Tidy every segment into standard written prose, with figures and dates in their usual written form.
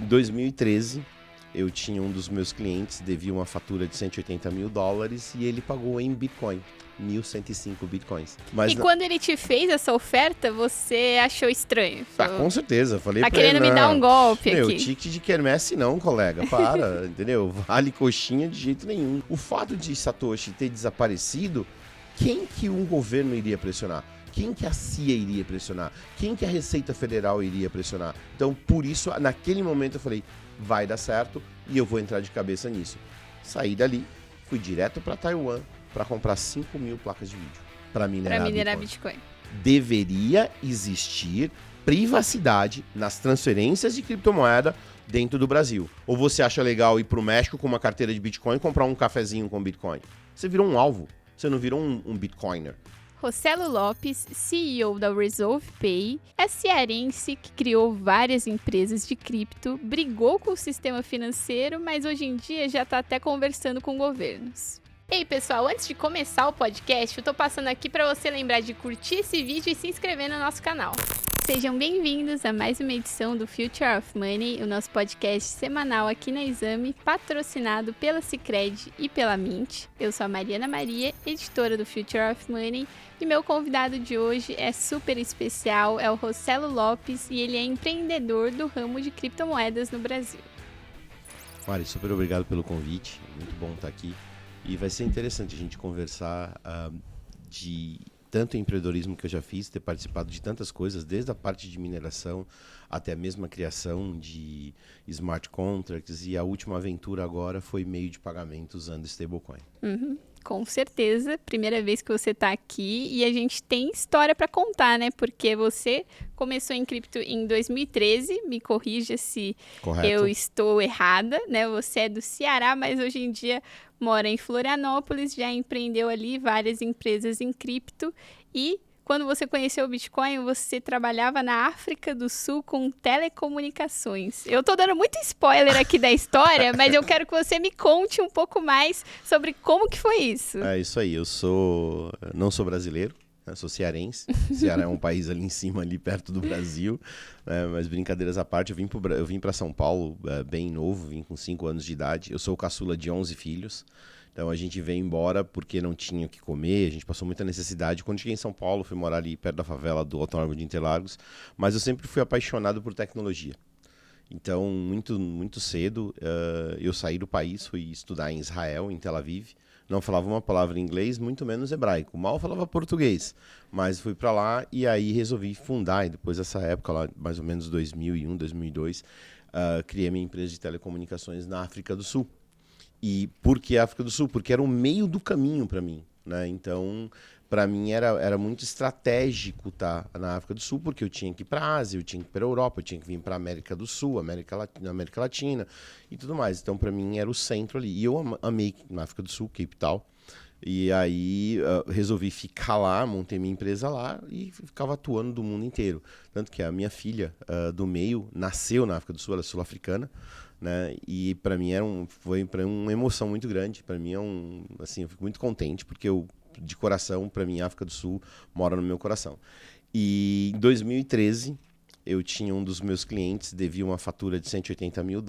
2013, eu tinha um dos meus clientes, devia uma fatura de $180 mil e ele pagou em Bitcoin, 1.105 Bitcoins. Mas quando ele te fez essa oferta, você achou estranho? Com certeza, falei tá pra ele, querendo me dar um golpe aqui. Ticket de quermesse não, colega, para, entendeu? Vale coxinha de jeito nenhum. O fato de Satoshi ter desaparecido, quem que um governo iria pressionar? Quem que a CIA iria pressionar? Quem que a Receita Federal iria pressionar? Então, por isso, naquele momento eu falei, vai dar certo e eu vou entrar de cabeça nisso. Saí dali, fui direto para Taiwan para comprar 5 mil placas de vídeo para minerar Bitcoin. Deveria existir privacidade nas transferências de criptomoeda dentro do Brasil. Ou você acha legal ir para o México com uma carteira de Bitcoin e comprar um cafezinho com Bitcoin? Você virou um alvo, você não virou um Bitcoiner. Rossello Lopes, CEO da Resolve Pay, é cearense que criou várias empresas de cripto, brigou com o sistema financeiro, mas hoje em dia já está até conversando com governos. Ei pessoal, antes de começar o podcast, eu tô passando aqui para você lembrar de curtir esse vídeo e se inscrever no nosso canal. Sejam bem-vindos a mais uma edição do Future of Money, o nosso podcast semanal aqui na Exame, patrocinado pela Sicredi e pela Mint. Eu sou a Mariana Maria, editora do Future of Money, e meu convidado de hoje é super especial, é o Rossello Lopes, e ele é empreendedor do ramo de criptomoedas no Brasil. Mari, super obrigado pelo convite, muito bom estar aqui. E vai ser interessante a gente conversar de tanto empreendedorismo que eu já fiz, ter participado de tantas coisas, desde a parte de mineração até mesmo a criação de smart contracts, e a última aventura agora foi meio de pagamento usando stablecoin. Com certeza, primeira vez que você está aqui e a gente tem história para contar, né? Porque você começou em cripto em 2013, me corrija se Correto. Eu estou errada, né? Você é do Ceará, mas hoje em dia mora em Florianópolis, já empreendeu ali várias empresas em cripto e quando você conheceu o Bitcoin, você trabalhava na África do Sul com telecomunicações. Eu tô dando muito spoiler aqui da história, mas eu quero que você me conte um pouco mais sobre como que foi isso. É isso aí, não sou brasileiro, né, sou cearense. Ceará é um país ali em cima, ali perto do Brasil, né, mas brincadeiras à parte, eu vim para São Paulo bem novo, vim com 5 anos de idade. Eu sou o caçula de 11 filhos. Então a gente veio embora porque não tinha o que comer, a gente passou muita necessidade. Quando cheguei em São Paulo, fui morar ali perto da favela do Autódromo de Interlagos, mas eu sempre fui apaixonado por tecnologia. Então, muito cedo, eu saí do país, fui estudar em Israel, em Tel Aviv. Não falava uma palavra em inglês, muito menos hebraico. Mal falava português, mas fui para lá e aí resolvi fundar. E depois dessa época, lá, mais ou menos 2001, 2002, criei minha empresa de telecomunicações na África do Sul. E por que África do Sul? Porque era o meio do caminho para mim, né? Então, para mim era muito estratégico estar na África do Sul, porque eu tinha que ir para a Ásia, eu tinha que ir para a Europa, eu tinha que vir para a América do Sul, América Latina e tudo mais. Então, para mim, era o centro ali. E eu amei na África do Sul, Cape Town. E aí, resolvi ficar lá, montei minha empresa lá e ficava atuando do mundo inteiro. Tanto que a minha filha do meio nasceu na África do Sul, ela é sul-africana. Né? E para mim foi uma emoção muito grande. Para mim assim, eu fico muito contente porque de coração, para mim, a África do Sul mora no meu coração. E em 2013 eu tinha um dos meus clientes, devia uma fatura de $180 mil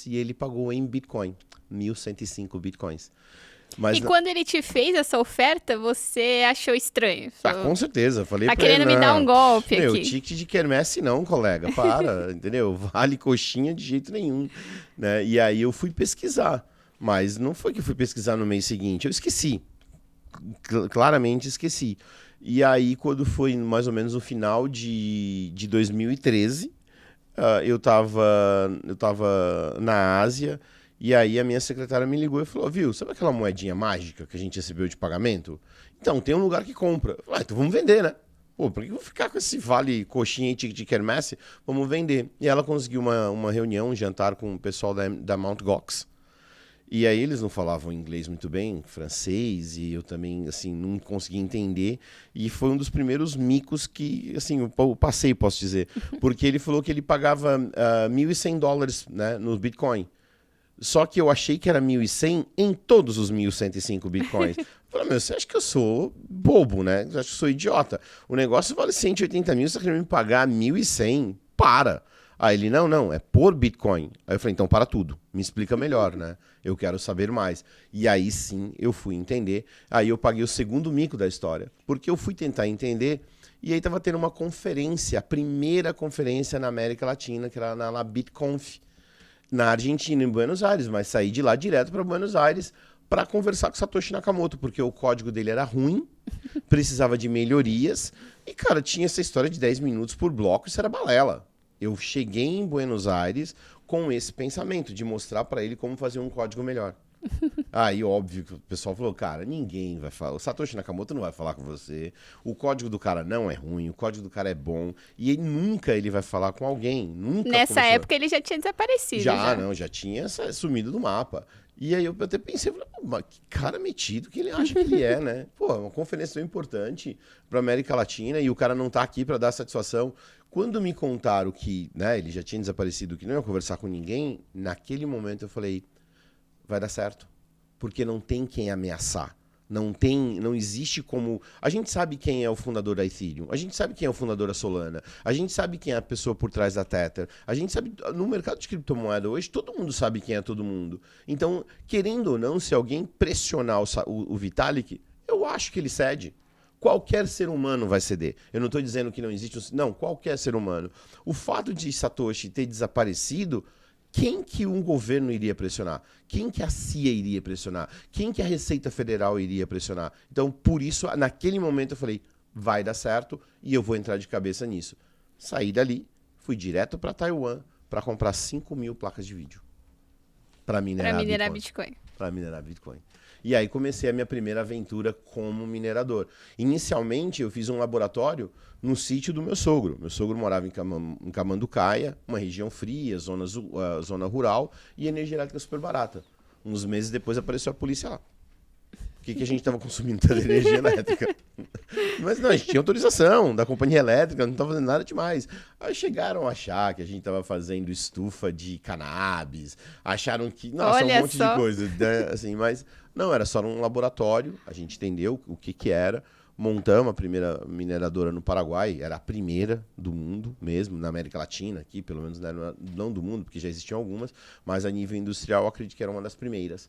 e ele pagou em Bitcoin, 1.105 Bitcoins. Mas quando ele te fez essa oferta, você achou estranho? Com certeza, falei pra pra ele. Tá querendo me dar um golpe aqui. Ticket de quermesse não, colega, para, entendeu? Vale coxinha de jeito nenhum, né? E aí eu fui pesquisar, mas não foi que eu fui pesquisar no mês seguinte, eu esqueci, claramente esqueci. E aí quando foi mais ou menos no final de 2013, eu tava na Ásia. E aí a minha secretária me ligou e falou, viu, sabe aquela moedinha mágica que a gente recebeu de pagamento? Então, tem um lugar que compra. Eu falei, então vamos vender, né? Pô, por que eu vou ficar com esse vale coxinha e ticket de quermesse? Vamos vender. E ela conseguiu uma reunião, um jantar com o pessoal da Mt. Gox. E aí eles não falavam inglês muito bem, francês, e eu também, assim, não conseguia entender. E foi um dos primeiros micos que, assim, eu passei, posso dizer. Porque ele falou que ele pagava $1.100, né, no Bitcoin. Só que eu achei que era 1.100 em todos os 1.105 Bitcoins. Eu falei, você acha que eu sou bobo, né? Você acha que eu sou idiota? O negócio vale 180 mil, você quer me pagar 1.100? Para! Aí ele, não, é por Bitcoin. Aí eu falei, então para tudo, me explica melhor, né? Eu quero saber mais. E aí sim eu fui entender. Aí eu paguei o segundo mico da história, porque eu fui tentar entender e aí tava tendo uma conferência, a primeira conferência na América Latina, que era na BitConf, na Argentina, em Buenos Aires, mas saí de lá direto para Buenos Aires para conversar com Satoshi Nakamoto, porque o código dele era ruim, precisava de melhorias, e cara, tinha essa história de 10 minutos por bloco, isso era balela. Eu cheguei em Buenos Aires com esse pensamento de mostrar para ele como fazer um código melhor. Aí, óbvio que o pessoal falou, cara, ninguém vai falar, o Satoshi Nakamoto não vai falar com você, o código do cara não é ruim, o código do cara é bom, e nunca ele vai falar com alguém, nunca. Nessa época ele já tinha desaparecido. Já tinha sumido do mapa. E aí eu até pensei, mas que cara metido que ele acha que ele é, né? Pô, é uma conferência tão importante para América Latina e o cara não tá aqui para dar satisfação. Quando me contaram que, né, ele já tinha desaparecido, que não ia conversar com ninguém, naquele momento eu falei, vai dar certo. Porque não tem quem ameaçar. Não existe como... A gente sabe quem é o fundador da Ethereum. A gente sabe quem é o fundador da Solana. A gente sabe quem é a pessoa por trás da Tether. A gente sabe... No mercado de criptomoeda hoje, todo mundo sabe quem é todo mundo. Então, querendo ou não, se alguém pressionar o Vitalik, eu acho que ele cede. Qualquer ser humano vai ceder. Eu não estou dizendo que não existe... Não, qualquer ser humano. O fato de Satoshi ter desaparecido... Quem que um governo iria pressionar? Quem que a CIA iria pressionar? Quem que a Receita Federal iria pressionar? Então, por isso, naquele momento eu falei, vai dar certo e eu vou entrar de cabeça nisso. Saí dali, fui direto para Taiwan para comprar 5.000 placas de vídeo. Para minerar Bitcoin. Para minerar Bitcoin. E aí comecei a minha primeira aventura como minerador. Inicialmente, eu fiz um laboratório no sítio do meu sogro. Meu sogro morava em Camanducaia, uma região fria, zona rural, e energia elétrica super barata. Uns meses depois apareceu a polícia lá. O que a gente estava consumindo tanta energia elétrica? Mas não, a gente tinha autorização da companhia elétrica, não estava fazendo nada demais. Aí chegaram a achar que a gente estava fazendo estufa de cannabis, acharam que, nossa, um monte de coisa, né? Assim, mas não, era só um laboratório, a gente entendeu o que era, montamos a primeira mineradora no Paraguai, era a primeira do mundo mesmo, na América Latina, aqui, pelo menos não do mundo, porque já existiam algumas, mas a nível industrial eu acredito que era uma das primeiras.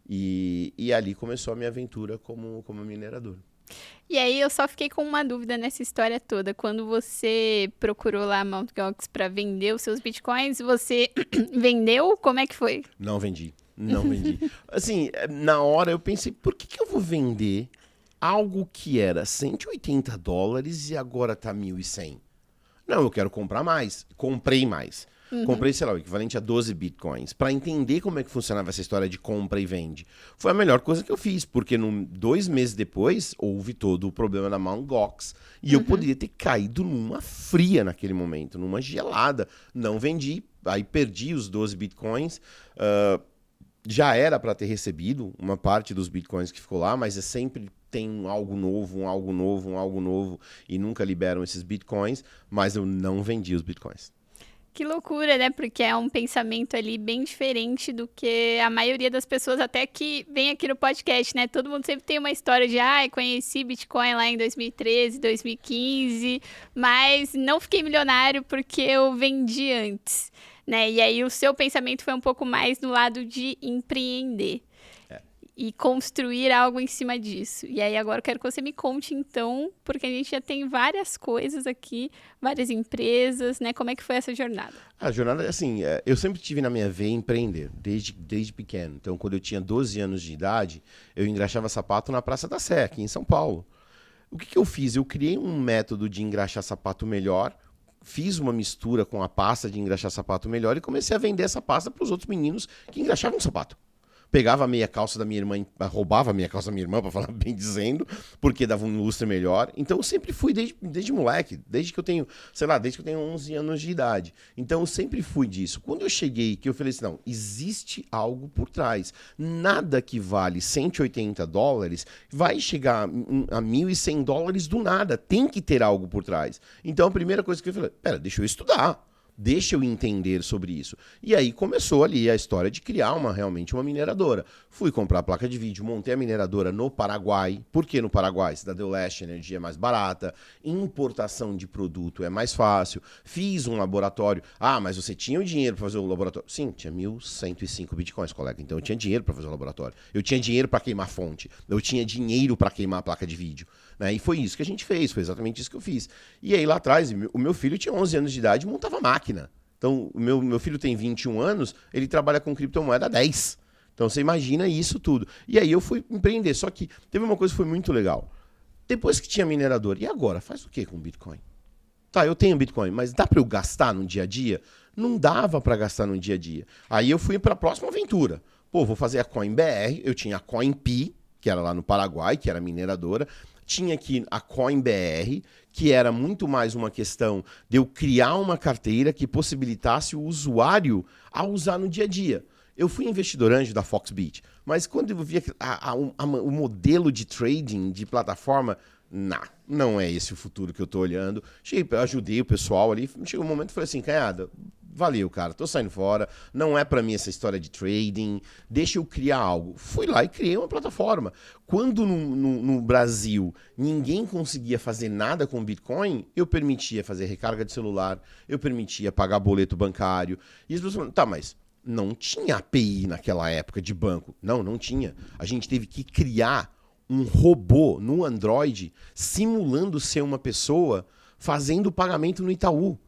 E ali começou a minha aventura como minerador. E aí eu só fiquei com uma dúvida nessa história toda. Quando você procurou lá a Mt. Gox para vender os seus bitcoins, você vendeu? Como é que foi? Não vendi. Assim, na hora eu pensei, por que eu vou vender algo que era $180 e agora tá 1.100? Não, eu quero comprar mais. Comprei mais. Comprei, sei lá, o equivalente a 12 bitcoins, para entender como é que funcionava essa história de compra e vende. Foi a melhor coisa que eu fiz, porque 2 meses depois houve todo o problema da Mt. Gox e eu poderia ter caído numa fria naquele momento, numa gelada. Não vendi, aí perdi os 12 bitcoins. Já era para ter recebido uma parte dos bitcoins que ficou lá, mas sempre tem algo novo e nunca liberam esses bitcoins, mas eu não vendi os bitcoins. Que loucura, né? Porque é um pensamento ali bem diferente do que a maioria das pessoas até que vem aqui no podcast, né? Todo mundo sempre tem uma história de, conheci Bitcoin lá em 2013, 2015, mas não fiquei milionário porque eu vendi antes, né? E aí o seu pensamento foi um pouco mais no lado de empreender. E construir algo em cima disso. E aí agora eu quero que você me conte então, porque a gente já tem várias coisas aqui, várias empresas, né? Como é que foi essa jornada? A jornada, assim, eu sempre tive na minha veia empreender, desde pequeno. Então, quando eu tinha 12 anos de idade, eu engraxava sapato na Praça da Sé, aqui em São Paulo. O que eu fiz? Eu criei um método de engraxar sapato melhor, fiz uma mistura com a pasta de engraxar sapato melhor e comecei a vender essa pasta para os outros meninos que engraxavam sapato. Pegava a meia calça da minha irmã, roubava a meia calça da minha irmã, para falar bem dizendo, porque dava um lustre melhor. Então eu sempre fui desde moleque, desde que eu tenho 11 anos de idade. Então eu sempre fui disso. Quando eu cheguei, que eu falei assim, não, existe algo por trás. Nada que vale $180 vai chegar a $1.100 do nada. Tem que ter algo por trás. Então a primeira coisa que eu falei, deixa eu estudar. Deixa eu entender sobre isso. E aí começou ali a história de criar realmente uma mineradora. Fui comprar a placa de vídeo, montei a mineradora no Paraguai. Por que no Paraguai? Cidade do Leste, a energia é mais barata, importação de produto é mais fácil. Fiz um laboratório. Ah, mas você tinha o dinheiro para fazer o laboratório? Sim, tinha 1.105 bitcoins, colega. Então eu tinha dinheiro para fazer o laboratório. Eu tinha dinheiro para queimar fonte. Eu tinha dinheiro para queimar a placa de vídeo. Né? E foi isso que a gente fez, foi exatamente isso que eu fiz. E aí lá atrás, o meu filho tinha 11 anos de idade e montava máquina. Então, o meu filho tem 21 anos, ele trabalha com criptomoeda há 10. Então, você imagina isso tudo. E aí eu fui empreender. Só que teve uma coisa que foi muito legal. Depois que tinha minerador, e agora? Faz o que com Bitcoin? Tá, eu tenho Bitcoin, mas dá para eu gastar no dia a dia? Não dava para gastar no dia a dia. Aí eu fui para a próxima aventura. Pô, vou fazer a CoinBR. Eu tinha a CoinP, que era lá no Paraguai, que era mineradora. Tinha aqui a CoinBR, que era muito mais uma questão de eu criar uma carteira que possibilitasse o usuário a usar no dia a dia. Eu fui investidor anjo da Foxbit, mas quando eu vi o modelo de trading de plataforma, não é esse o futuro que eu estou olhando. Ajudei o pessoal ali, chegou um momento e falei assim, Canhada, valeu, cara, tô saindo fora, não é para mim essa história de trading, deixa eu criar algo. Fui lá e criei uma plataforma. Quando no Brasil ninguém conseguia fazer nada com Bitcoin, eu permitia fazer recarga de celular, eu permitia pagar boleto bancário. E as pessoas falaram, tá, mas não tinha API naquela época de banco. Não tinha. A gente teve que criar um robô no Android simulando ser uma pessoa fazendo pagamento no Itaú.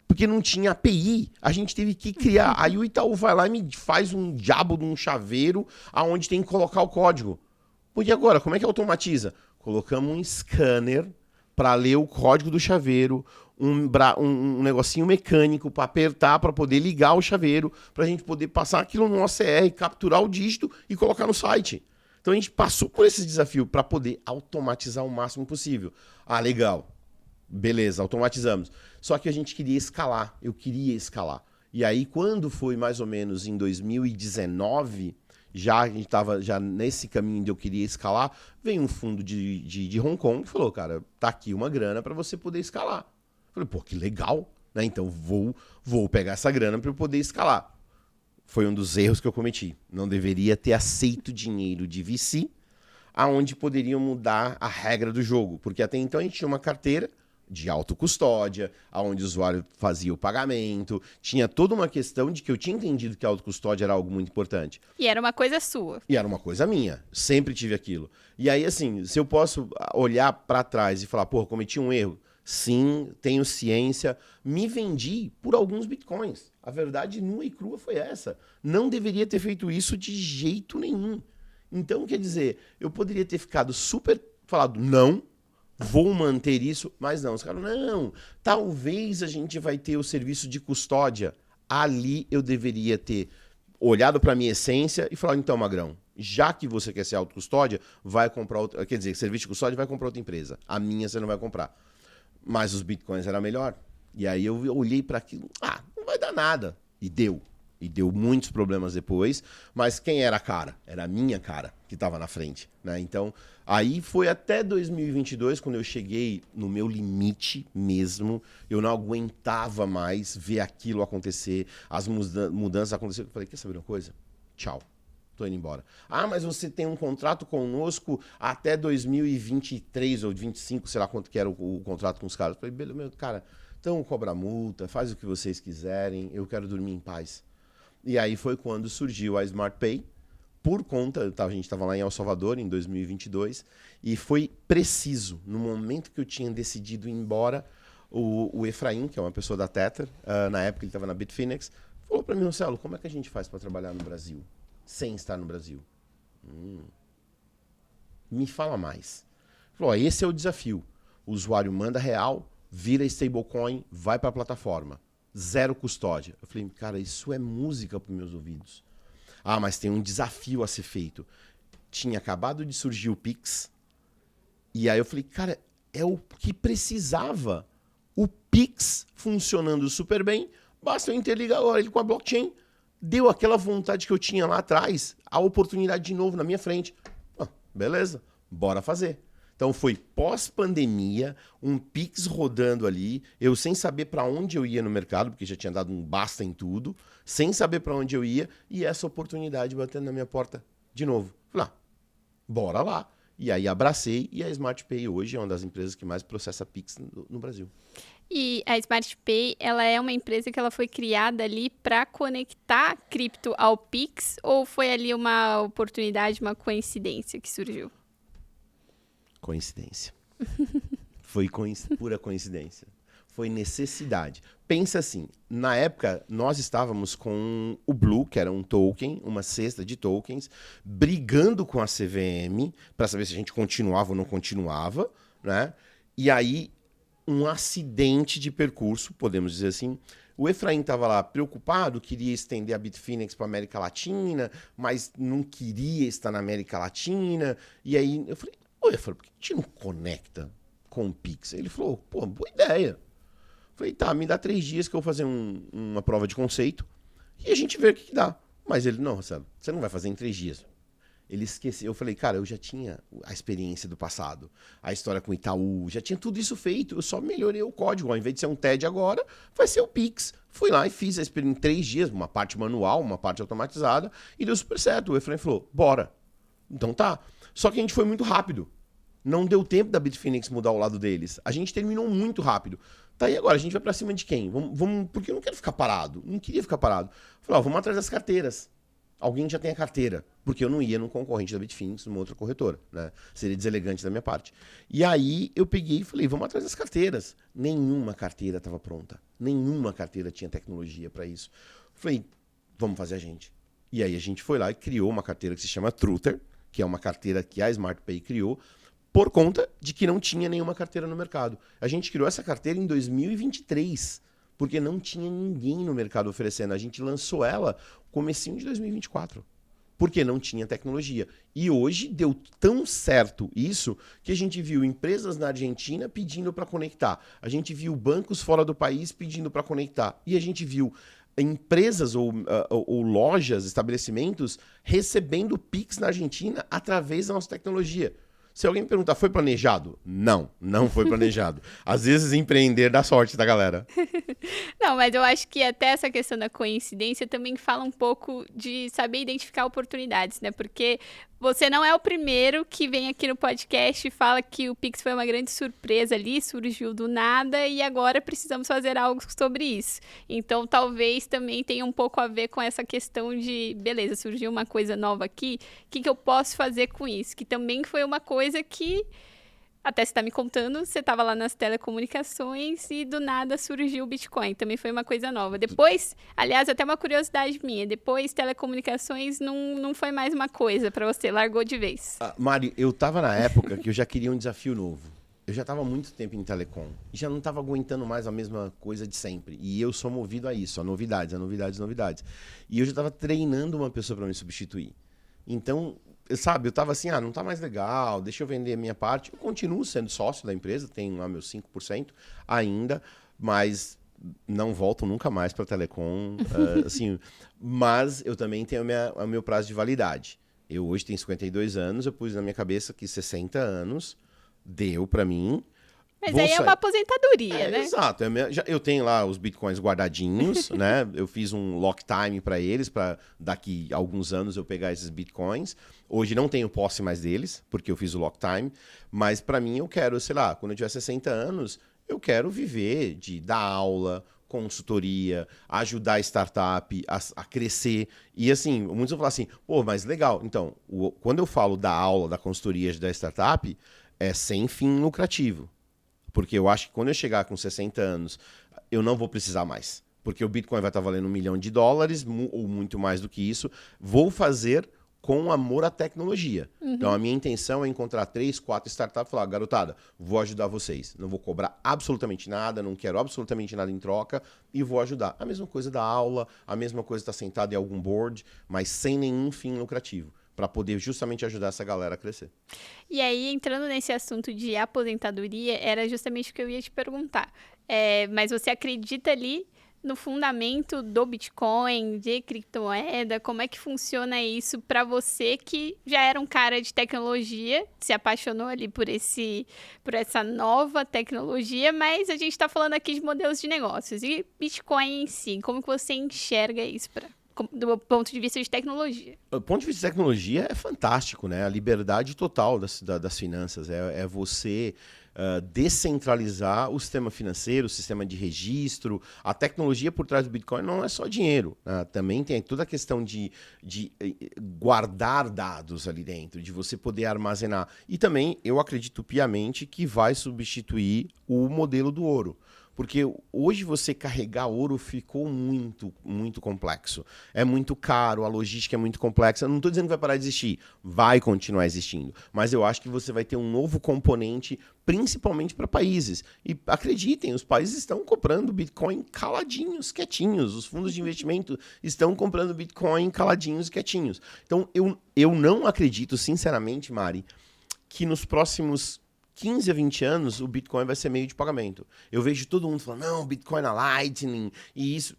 Porque não tinha API, a gente teve que criar. Aí o Itaú vai lá e me faz um diabo de um chaveiro aonde tem que colocar o código. Porque agora, como é que automatiza? Colocamos um scanner para ler o código do chaveiro, um negocinho mecânico para apertar, para poder ligar o chaveiro, para a gente poder passar aquilo no OCR, capturar o dígito e colocar no site. Então a gente passou por esse desafio para poder automatizar o máximo possível. Ah, legal. Beleza, automatizamos. Só que a gente queria escalar, eu queria escalar. E aí, quando foi mais ou menos em 2019, a gente estava já nesse caminho de eu queria escalar, veio um fundo de Hong Kong e falou, cara, tá aqui uma grana para você poder escalar. Eu falei, pô, que legal, né? Então vou pegar essa grana para eu poder escalar. Foi um dos erros que eu cometi. Não deveria ter aceito dinheiro de VC, aonde poderiam mudar a regra do jogo. Porque até então a gente tinha uma carteira de autocustódia, onde o usuário fazia o pagamento, tinha toda uma questão de que eu tinha entendido que a autocustódia era algo muito importante. E era uma coisa sua. E era uma coisa minha, sempre tive aquilo. E aí, assim, se eu posso olhar para trás e falar, pô, cometi um erro, sim, tenho ciência, me vendi por alguns bitcoins. A verdade nua e crua foi essa. Não deveria ter feito isso de jeito nenhum. Então, quer dizer, eu poderia ter ficado super falado, não, vou manter isso, mas não. Os caras, não, talvez a gente vai ter o serviço de custódia. Ali eu deveria ter olhado para a minha essência e falado, então, Magrão, já que você quer ser autocustódia, vai comprar outra, quer dizer, serviço de custódia vai comprar outra empresa. A minha você não vai comprar. Mas os bitcoins era melhor. E aí eu olhei para aquilo, não vai dar nada. E deu. E deu muitos problemas depois, mas quem era a cara? Era a minha cara que estava na frente, né? Então, aí foi até 2022, quando eu cheguei no meu limite mesmo, eu não aguentava mais ver aquilo acontecer, as mudanças acontecerem. Eu falei, quer saber uma coisa? Tchau, tô indo embora. Ah, mas você tem um contrato conosco até 2023 ou 2025, sei lá quanto que era o contrato com os caras. Eu falei, beleza, meu cara, então cobra multa, faz o que vocês quiserem, eu quero dormir em paz. E aí foi quando surgiu a SmartPay, por conta, a gente estava lá em El Salvador em 2022, e foi preciso, no momento que eu tinha decidido ir embora, o Efraim, que é uma pessoa da Tether, na época ele estava na Bitfinex, falou para mim, Marcelo, como é que a gente faz para trabalhar no Brasil, sem estar no Brasil? Me fala mais. Ele falou, esse é o desafio, o usuário manda real, vira stablecoin, vai para a plataforma. Zero custódia. Eu falei, cara, isso é música para os meus ouvidos. Ah, mas tem um desafio a ser feito. Tinha acabado de surgir o Pix. E aí eu falei, cara, é o que precisava. O Pix funcionando super bem, basta eu interligar ele com a blockchain. Deu aquela vontade que eu tinha lá atrás, a oportunidade de novo na minha frente. Beleza, bora fazer. Então, Então foi pós-pandemia, um Pix rodando ali, eu sem saber para onde eu ia no mercado, porque já tinha dado um basta em tudo, sem saber para onde eu ia, e essa oportunidade batendo na minha porta de novo. Falei, bora lá. E aí abracei, e a SmartPay hoje é uma das empresas que mais processa Pix no Brasil. E a SmartPay, ela é uma empresa que ela foi criada ali para conectar cripto ao Pix, ou foi ali uma oportunidade, uma coincidência que surgiu? Coincidência. Foi pura coincidência. Foi necessidade. Pensa assim, na época nós estávamos com o Blue, que era um token, uma cesta de tokens, brigando com a CVM para saber se a gente continuava ou não continuava, né? E aí um acidente de percurso, podemos dizer assim. O Efraim estava lá preocupado, queria estender a Bitfinex para a América Latina, mas não queria estar na América Latina. E aí eu falei, Efraim, por que a gente não conecta com o Pix? Ele falou, pô, boa ideia. Eu falei, tá, me dá 3 dias que eu vou fazer uma prova de conceito e a gente vê o que dá. Mas ele, não, Marcelo, você não vai fazer em 3 dias. Ele esqueceu. Eu falei, cara, eu já tinha a experiência do passado, a história com o Itaú, já tinha tudo isso feito, eu só melhorei o código. Ao invés de ser um TED agora, vai ser o Pix. Fui lá e fiz a experiência em 3 dias, uma parte manual, uma parte automatizada, e deu super certo. O Efraim falou, bora. Então tá. Só que a gente foi muito rápido. Não deu tempo da Bitfinex mudar o lado deles. A gente terminou muito rápido. Tá, e agora? A gente vai pra cima de quem? Vamos, porque eu não quero ficar parado. Não queria ficar parado. Falei, vamos atrás das carteiras. Alguém já tem a carteira. Porque eu não ia num concorrente da Bitfinex, numa outra corretora, né? Seria deselegante da minha parte. E aí eu peguei e falei, vamos atrás das carteiras. Nenhuma carteira estava pronta. Nenhuma carteira tinha tecnologia para isso. Falei, vamos fazer a gente. E aí a gente foi lá e criou uma carteira que se chama Truther, que é uma carteira que a SmartPay criou, por conta de que não tinha nenhuma carteira no mercado. A gente criou essa carteira em 2023, porque não tinha ninguém no mercado oferecendo. A gente lançou ela no comecinho de 2024, porque não tinha tecnologia. E hoje deu tão certo isso que a gente viu empresas na Argentina pedindo para conectar. A gente viu bancos fora do país pedindo para conectar. E a gente viu empresas ou lojas, estabelecimentos recebendo Pix na Argentina através da nossa tecnologia. Se alguém me perguntar, foi planejado? Não, não foi planejado. Às vezes empreender dá sorte, tá, galera? Não, mas eu acho que até essa questão da coincidência também fala um pouco de saber identificar oportunidades, né? Porque você não é o primeiro que vem aqui no podcast e fala que o Pix foi uma grande surpresa ali, surgiu do nada e agora precisamos fazer algo sobre isso. Então, talvez também tenha um pouco a ver com essa questão de, beleza, surgiu uma coisa nova aqui, o que eu posso fazer com isso? Que também foi uma coisa que, até você está me contando, você estava lá nas telecomunicações e do nada surgiu o Bitcoin. Também foi uma coisa nova. Depois, aliás, até uma curiosidade minha, depois telecomunicações não foi mais uma coisa para você, largou de vez. Mari, eu estava na época que eu já queria um desafio novo. Eu já estava há muito tempo em telecom e já não estava aguentando mais a mesma coisa de sempre. E eu sou movido a isso, a novidades, a novidades, novidades. E eu já estava treinando uma pessoa para me substituir. Então, sabe, eu tava assim, não tá mais legal, deixa eu vender a minha parte. Eu continuo sendo sócio da empresa, tenho lá meus 5% ainda, mas não volto nunca mais para telecom, assim, mas eu também tenho o meu prazo de validade. Eu hoje tenho 52 anos, eu pus na minha cabeça que 60 anos deu para mim. Mas aí é uma aposentadoria, né? Exato. Eu tenho lá os bitcoins guardadinhos, né? Eu fiz um lock time para eles, para daqui a alguns anos eu pegar esses bitcoins. Hoje não tenho posse mais deles, porque eu fiz o lock time. Mas para mim eu quero, sei lá, quando eu tiver 60 anos, eu quero viver de dar aula, consultoria, ajudar a startup a crescer. E assim, muitos vão falar assim, pô, mas legal. Então, quando eu falo da aula, da consultoria, da startup, é sem fim lucrativo. Porque eu acho que quando eu chegar com 60 anos, eu não vou precisar mais. Porque o Bitcoin vai estar valendo $1 milhão, ou muito mais do que isso. Vou fazer com amor à tecnologia. Uhum. Então, a minha intenção é encontrar 3, 4 startups e falar, garotada, vou ajudar vocês. Não vou cobrar absolutamente nada, não quero absolutamente nada em troca e vou ajudar. A mesma coisa da aula, a mesma coisa estar sentado em algum board, mas sem nenhum fim lucrativo, para poder justamente ajudar essa galera a crescer. E aí, entrando nesse assunto de aposentadoria, era justamente o que eu ia te perguntar. Mas você acredita ali no fundamento do Bitcoin, de criptomoeda, como é que funciona isso para você que já era um cara de tecnologia, se apaixonou ali por essa nova tecnologia, mas a gente está falando aqui de modelos de negócios. E Bitcoin em si, como que você enxerga isso do ponto de vista de tecnologia? Do ponto de vista de tecnologia é fantástico, né? A liberdade total das finanças. É você descentralizar o sistema financeiro, o sistema de registro. A tecnologia por trás do Bitcoin não é só dinheiro, né? Também tem toda a questão de guardar dados ali dentro, de você poder armazenar. E também eu acredito piamente que vai substituir o modelo do ouro. Porque hoje você carregar ouro ficou muito, muito complexo. É muito caro, a logística é muito complexa. Eu não estou dizendo que vai parar de existir, vai continuar existindo. Mas eu acho que você vai ter um novo componente, principalmente para países. E acreditem, os países estão comprando Bitcoin caladinhos, quietinhos. Os fundos de investimento estão comprando Bitcoin caladinhos, quietinhos. Então eu não acredito, sinceramente, Mari, que nos próximos 15 a 20 anos, o Bitcoin vai ser meio de pagamento. Eu vejo todo mundo falando, não, Bitcoin na Lightning, e isso...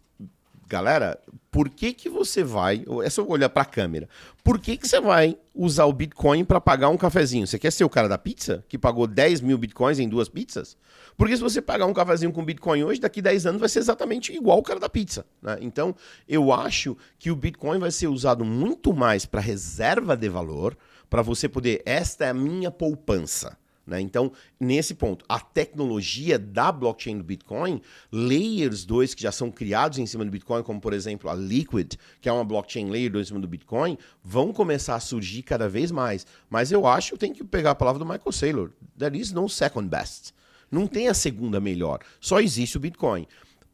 Galera, por que você vai... É só olhar para a câmera. Por que você vai usar o Bitcoin para pagar um cafezinho? Você quer ser o cara da pizza, que pagou 10 mil Bitcoins em 2 pizzas? Porque se você pagar um cafezinho com Bitcoin hoje, daqui 10 anos vai ser exatamente igual o cara da pizza, né? Então, eu acho que o Bitcoin vai ser usado muito mais para reserva de valor, para você poder... Esta é a minha poupança. Né? Então, nesse ponto, a tecnologia da blockchain do Bitcoin, Layers 2 que já são criados em cima do Bitcoin, como por exemplo a Liquid, que é uma blockchain Layer 2 em cima do Bitcoin, vão começar a surgir cada vez mais. Mas eu acho que eu tenho que pegar a palavra do Michael Saylor. There is no second best. Não tem a segunda melhor. Só existe o Bitcoin.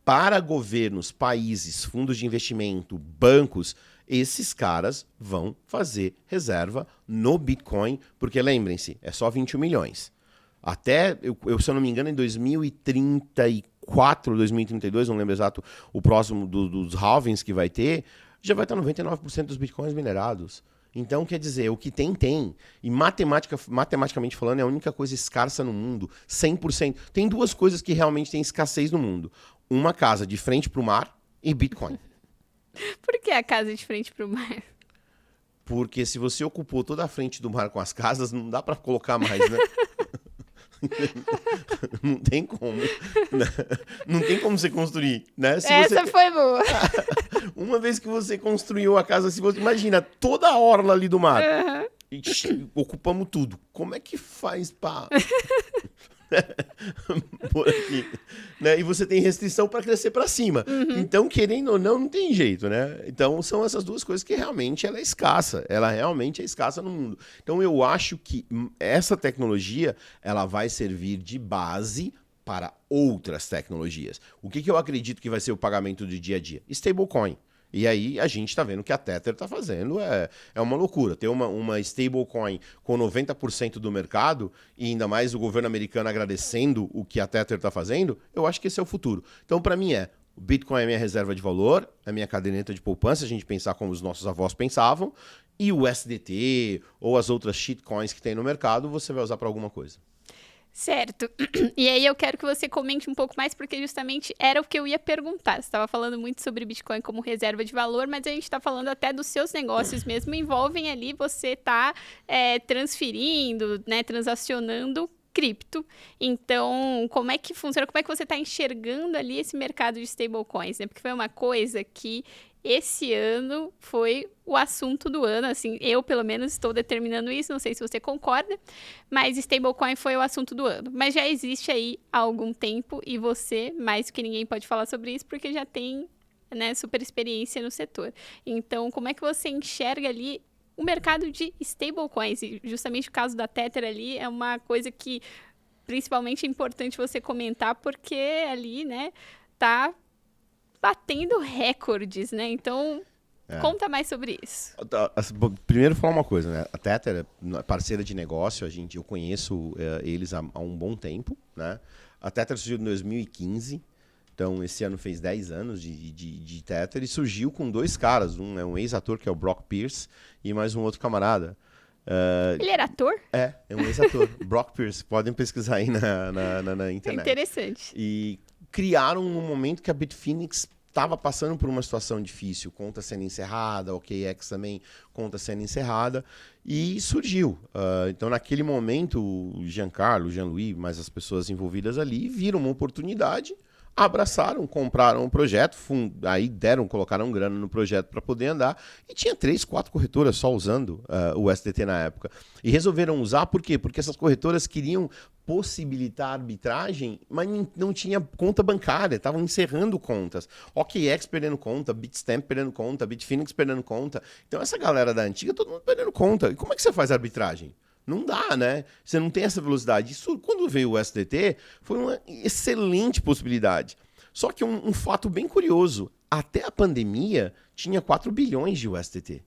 Para governos, países, fundos de investimento, bancos, esses caras vão fazer reserva no Bitcoin, porque lembrem-se, é só 21 milhões. Até, se eu não me engano, em 2034, 2032, não lembro exato o próximo dos halvings que vai ter, já vai estar 99% dos Bitcoins minerados. Então, quer dizer, o que tem. E matematicamente falando, é a única coisa escassa no mundo, 100%. Tem duas coisas que realmente têm escassez no mundo. Uma casa de frente para o mar e Bitcoin. Por que a casa de frente para o mar? Porque se você ocupou toda a frente do mar com as casas, não dá para colocar mais, né? Não tem como. Não tem como você construir, né? Essa foi boa. Uma vez que você construiu a casa, se você imagina toda a orla ali do mar, e ocupamos tudo. Como é que faz para por aqui, né? E você tem restrição para crescer para cima. Então, querendo ou não, não tem jeito, né? Então, são essas duas coisas que realmente ela é escassa. Ela realmente é escassa no mundo. Então, eu acho que essa tecnologia, ela vai servir de base para outras tecnologias. O que eu acredito que vai ser o pagamento do dia a dia? Stablecoin. E aí a gente está vendo que a Tether está fazendo, é uma loucura. Ter uma stablecoin com 90% do mercado, e ainda mais o governo americano agradecendo o que a Tether está fazendo, eu acho que esse é o futuro. Então, para mim, o Bitcoin é minha reserva de valor, é minha caderneta de poupança, a gente pensar como os nossos avós pensavam, e o SDT ou as outras shitcoins que tem no mercado, você vai usar para alguma coisa. Certo. E aí eu quero que você comente um pouco mais, porque justamente era o que eu ia perguntar. Você estava falando muito sobre Bitcoin como reserva de valor, mas a gente está falando até dos seus negócios mesmo, envolvem ali você tá transferindo, né, transacionando cripto. Então, como é que funciona? Como é que você está enxergando ali esse mercado de stablecoins, né? Porque foi uma coisa que esse ano foi o assunto do ano, assim, eu pelo menos estou determinando isso, não sei se você concorda, mas stablecoin foi o assunto do ano. Mas já existe aí há algum tempo e você, mais que ninguém, pode falar sobre isso porque já tem, né, super experiência no setor. Então, como é que você enxerga ali o mercado de stablecoins? E justamente o caso da Tether ali é uma coisa que principalmente é importante você comentar porque ali, né, tá batendo recordes, né? Então, conta mais sobre isso. Primeiro, falar uma coisa, né? A Tether é parceira de negócio, eu conheço eles há um bom tempo, né? A Tether surgiu em 2015, então esse ano fez 10 anos de Tether e surgiu com dois caras, um ex-ator que é o Brock Pierce e mais um outro camarada. Ele era ator? É um ex-ator. Brock Pierce, podem pesquisar aí na internet. Interessante. E criaram no momento que a Bitfinex estava passando por uma situação difícil, conta sendo encerrada, OKEx também, conta sendo encerrada, e surgiu. Então, naquele momento, o Giancarlo, o Jean-Louis, mais as pessoas envolvidas ali, viram uma oportunidade, abraçaram, compraram um projeto, aí colocaram grana no projeto para poder andar, e tinha 3, 4 corretoras só usando o SDT na época. E resolveram usar, por quê? Porque essas corretoras queriam possibilitar arbitragem, mas não tinha conta bancária, estavam encerrando contas. OKEx perdendo conta, Bitstamp perdendo conta, Bitfinex perdendo conta. Então essa galera da antiga, todo mundo perdendo conta. E como é que você faz arbitragem? Não dá, né? Você não tem essa velocidade. Isso, quando veio o SDT, foi uma excelente possibilidade. Só que um fato bem curioso, até a pandemia, tinha 4 bilhões de USDT.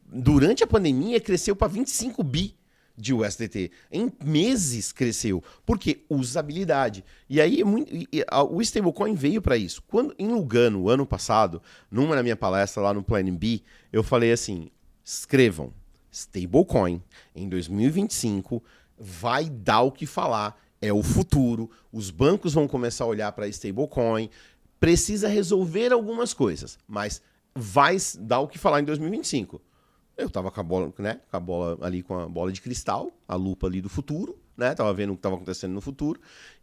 Durante a pandemia, cresceu para 25 bi de USDT. Em meses cresceu. Por quê? Usabilidade. E aí, o stablecoin veio para isso. Em Lugano, ano passado, na minha palestra lá no Plan B, eu falei assim, escrevam, stablecoin em 2025 vai dar o que falar, é o futuro, os bancos vão começar a olhar para stablecoin, precisa resolver algumas coisas, mas vai dar o que falar em 2025. Eu tava com a bola, né, com a bola de cristal, a lupa ali do futuro, né, tava vendo o que estava acontecendo no futuro,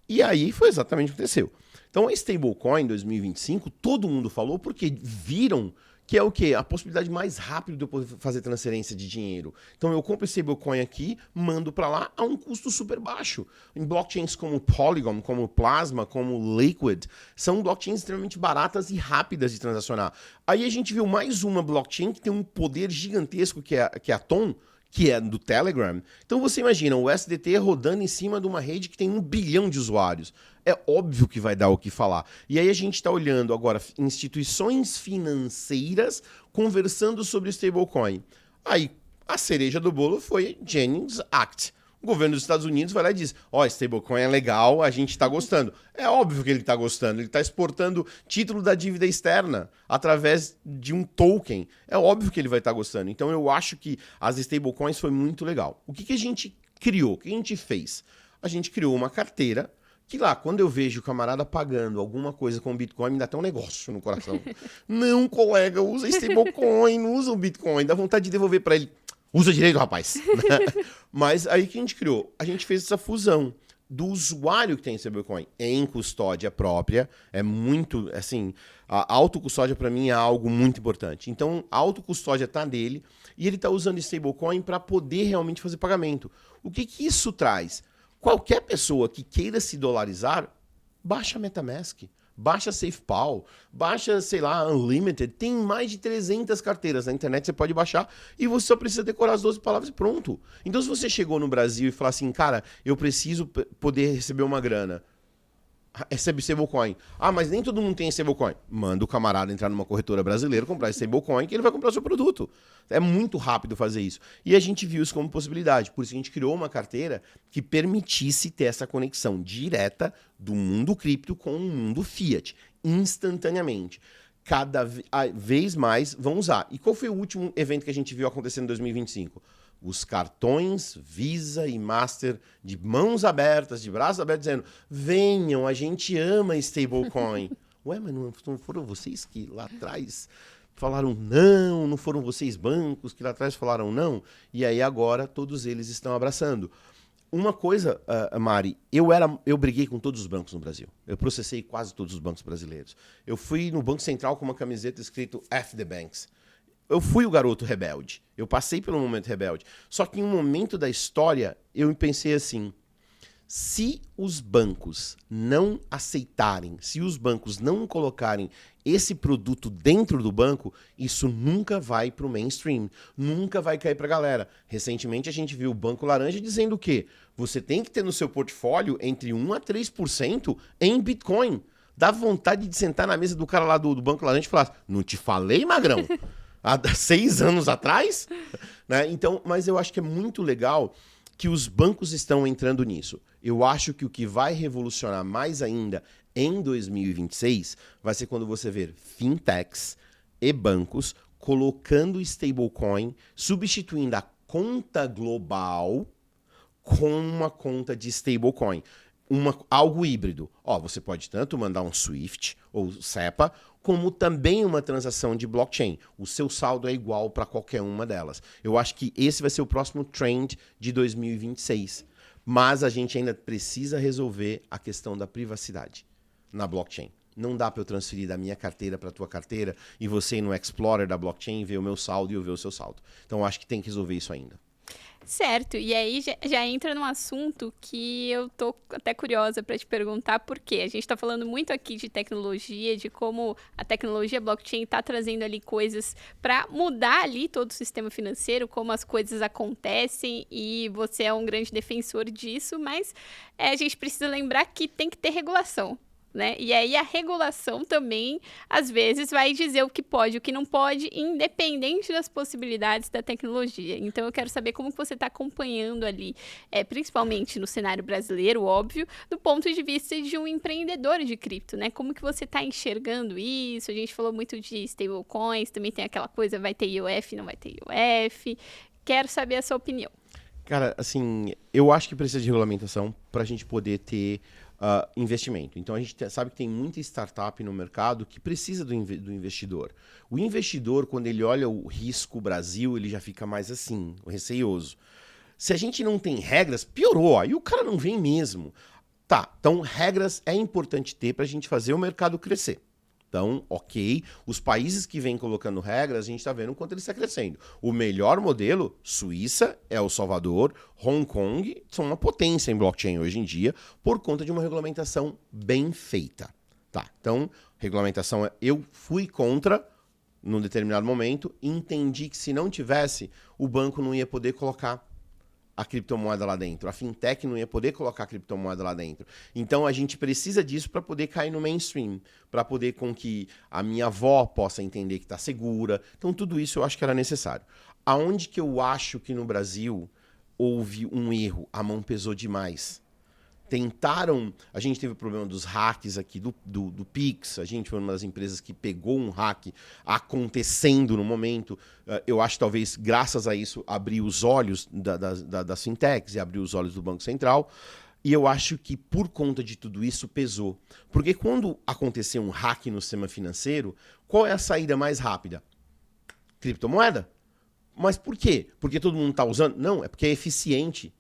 e aí foi exatamente o que aconteceu. Então a stablecoin em 2025, todo mundo falou porque viram que é o quê? A possibilidade mais rápida de eu poder fazer transferência de dinheiro. Então eu compro esse stablecoin aqui, mando para lá a um custo super baixo. Em blockchains como Polygon, como Plasma, como Liquid, são blockchains extremamente baratas e rápidas de transacionar. Aí a gente viu mais uma blockchain que tem um poder gigantesco, que é a Tom, que é do Telegram. Então você imagina o SDT rodando em cima de uma rede que tem 1 bilhão de usuários. É óbvio que vai dar o que falar. E aí a gente está olhando agora instituições financeiras conversando sobre stablecoin. Aí a cereja do bolo foi Jennings Act. O governo dos Estados Unidos vai lá e diz, stablecoin é legal, a gente está gostando. É óbvio que ele está gostando, ele está exportando título da dívida externa através de um token. É óbvio que ele vai estar gostando. Então eu acho que as stablecoins foi muito legal. O que a gente criou? O que a gente fez? A gente criou uma carteira que lá, quando eu vejo o camarada pagando alguma coisa com Bitcoin, me dá até um negócio no coração. Não, colega, usa stablecoin, não usa o Bitcoin, dá vontade de devolver para ele. Usa direito, rapaz. Mas aí que a gente criou? A gente fez essa fusão do usuário que tem stablecoin em custódia própria. É muito, assim, a autocustódia para mim é algo muito importante. Então, a autocustódia tá dele e ele tá usando stablecoin para poder realmente fazer pagamento. O que isso traz? Qualquer pessoa que queira se dolarizar, baixa a MetaMask, baixa a SafePal, baixa, sei lá, Unlimited. Tem mais de 300 carteiras na internet, você pode baixar e você só precisa decorar as 12 palavras e pronto. Então, se você chegou no Brasil e falou assim, cara, eu preciso poder receber uma grana, recebe stablecoin. Mas nem todo mundo tem stablecoin. Manda o camarada entrar numa corretora brasileira, comprar stablecoin, que ele vai comprar o seu produto. É muito rápido fazer isso. E a gente viu isso como possibilidade. Por isso a gente criou uma carteira que permitisse ter essa conexão direta do mundo cripto com o mundo fiat, instantaneamente. Cada vez mais vão usar. E qual foi o último evento que a gente viu acontecendo em 2025? Os cartões Visa e Master de mãos abertas, de braços abertos, dizendo, venham, a gente ama stablecoin. Ué, mas não foram vocês que lá atrás falaram não foram vocês bancos que lá atrás falaram não? E aí agora todos eles estão abraçando. Uma coisa, Mari, eu briguei com todos os bancos no Brasil. Eu processei quase todos os bancos brasileiros. Eu fui no Banco Central com uma camiseta escrito F the Banks. Eu fui o garoto rebelde. Eu passei pelo momento rebelde. Só que em um momento da história, eu pensei assim, se os bancos não aceitarem, se os bancos não colocarem esse produto dentro do banco, isso nunca vai para o mainstream, nunca vai cair para a galera. Recentemente a gente viu o Banco Laranja dizendo o quê? Você tem que ter no seu portfólio entre 1 a 3% em Bitcoin. Dá vontade de sentar na mesa do cara lá do Banco Laranja e falar, não te falei, magrão? Há 6 anos atrás? Né? Então, mas eu acho que é muito legal que os bancos estão entrando nisso. Eu acho que o que vai revolucionar mais ainda em 2026 vai ser quando você ver fintechs e bancos colocando stablecoin, substituindo a conta global com uma conta de stablecoin. algo híbrido. Você pode tanto mandar um SWIFT ou SEPA, como também uma transação de blockchain. O seu saldo é igual para qualquer uma delas. Eu acho que esse vai ser o próximo trend de 2026. Mas a gente ainda precisa resolver a questão da privacidade na blockchain. Não dá para eu transferir da minha carteira para a tua carteira e você ir no Explorer da blockchain ver o meu saldo e eu ver o seu saldo. Então, eu acho que tem que resolver isso ainda. Certo, e aí já entra num assunto que eu tô até curiosa para te perguntar, porque a gente está falando muito aqui de tecnologia, de como a tecnologia blockchain está trazendo ali coisas para mudar ali todo o sistema financeiro, como as coisas acontecem, e você é um grande defensor disso, mas a gente precisa lembrar que tem que ter regulação. Né? E aí a regulação também, às vezes, vai dizer o que pode e o que não pode, independente das possibilidades da tecnologia. Então, eu quero saber como que você está acompanhando ali, principalmente no cenário brasileiro, óbvio, do ponto de vista de um empreendedor de cripto, né? Como que você está enxergando isso? A gente falou muito de stablecoins, também tem aquela coisa, vai ter IOF, não vai ter IOF. Quero saber a sua opinião. Cara, assim, eu acho que precisa de regulamentação para a gente poder ter investimento. Então, a gente sabe que tem muita startup no mercado que precisa do investidor. O investidor, quando ele olha o risco Brasil, ele já fica mais assim, receioso. Se a gente não tem regras, piorou. Aí o cara não vem mesmo. Tá, então regras é importante ter para a gente fazer o mercado crescer. Então, ok, os países que vêm colocando regras, a gente está vendo o quanto ele está crescendo. O melhor modelo, Suíça, El Salvador, Hong Kong, são uma potência em blockchain hoje em dia, por conta de uma regulamentação bem feita. Tá, então, regulamentação, eu fui contra num determinado momento, entendi que se não tivesse, o banco não ia poder colocar a criptomoeda lá dentro. A fintech não ia poder colocar a criptomoeda lá dentro. Então, a gente precisa disso para poder cair no mainstream, para poder com que a minha avó possa entender que está segura. Então, tudo isso eu acho que era necessário. Aonde que eu acho que no Brasil houve um erro? A mão pesou demais. Tentaram... A gente teve o problema dos hacks aqui do Pix. A gente foi uma das empresas que pegou um hack acontecendo no momento. Eu acho que talvez, graças a isso, abriu os olhos das fintechs e abriu os olhos do Banco Central. E eu acho que, por conta de tudo isso, pesou. Porque quando acontecer um hack no sistema financeiro, qual é a saída mais rápida? Criptomoeda? Mas por quê? Porque todo mundo está usando? Não, é porque é eficiente.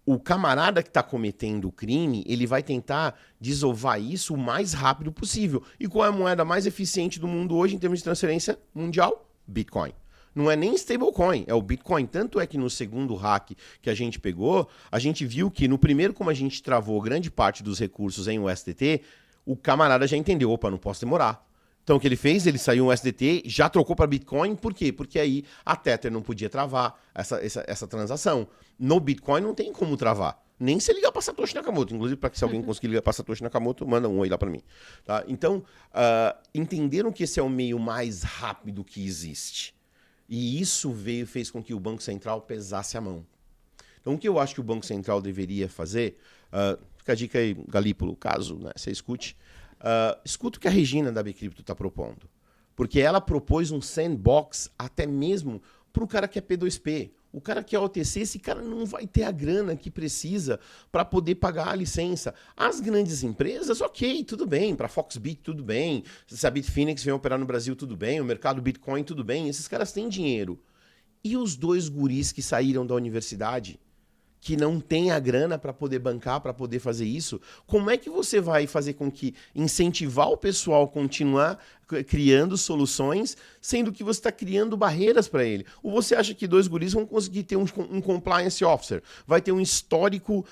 O camarada que está cometendo o crime, ele vai tentar desovar isso o mais rápido possível. E qual é a moeda mais eficiente do mundo hoje em termos de transferência mundial? Bitcoin. Não é nem stablecoin, é o Bitcoin. Tanto é que no segundo hack que a gente pegou, a gente viu que no primeiro, como a gente travou grande parte dos recursos em USDT, o camarada já entendeu, opa, não posso demorar. Então, o que ele fez? Ele saiu um USDT, já trocou para Bitcoin. Por quê? Porque aí a Tether não podia travar essa transação. No Bitcoin não tem como travar. Nem se ligar para Satoshi Nakamoto. Inclusive, para que se alguém conseguir ligar para Satoshi Nakamoto, manda um oi lá para mim. Tá? Então, entenderam que esse é o meio mais rápido que existe. E isso fez com que o Banco Central pesasse a mão. Então, o que eu acho que o Banco Central deveria fazer... fica a dica aí, Galípolo, caso você escute... escuta o que a Regina da Bcrypto está propondo. Porque ela propôs um sandbox até mesmo para o cara que é P2P. O cara que é OTC, esse cara não vai ter a grana que precisa para poder pagar a licença. As grandes empresas, ok, tudo bem. Para Foxbit, tudo bem. Se a Bitfinex vem operar no Brasil, tudo bem. O mercado Bitcoin, tudo bem. Esses caras têm dinheiro. E os dois guris que saíram da universidade, que não tem a grana para poder bancar, para poder fazer isso, como é que você vai fazer com que incentivar o pessoal a continuar criando soluções, sendo que você está criando barreiras para ele? Ou você acha que dois guris vão conseguir ter um compliance officer? Vai ter um histórico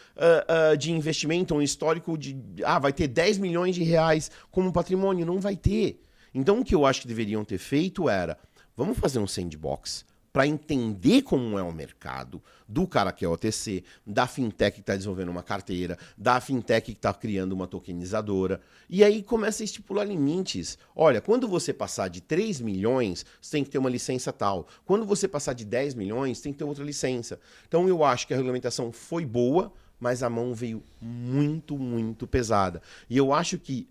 de investimento, um histórico de... vai ter 10 milhões de reais como patrimônio? Não vai ter. Então, o que eu acho que deveriam ter feito era, vamos fazer um sandbox, para entender como é o mercado, do cara que é OTC, da fintech que está desenvolvendo uma carteira, da fintech que está criando uma tokenizadora. E aí começa a estipular limites. Olha, quando você passar de 3 milhões, você tem que ter uma licença tal. Quando você passar de 10 milhões, tem que ter outra licença. Então eu acho que a regulamentação foi boa, mas a mão veio muito, muito pesada. E eu acho que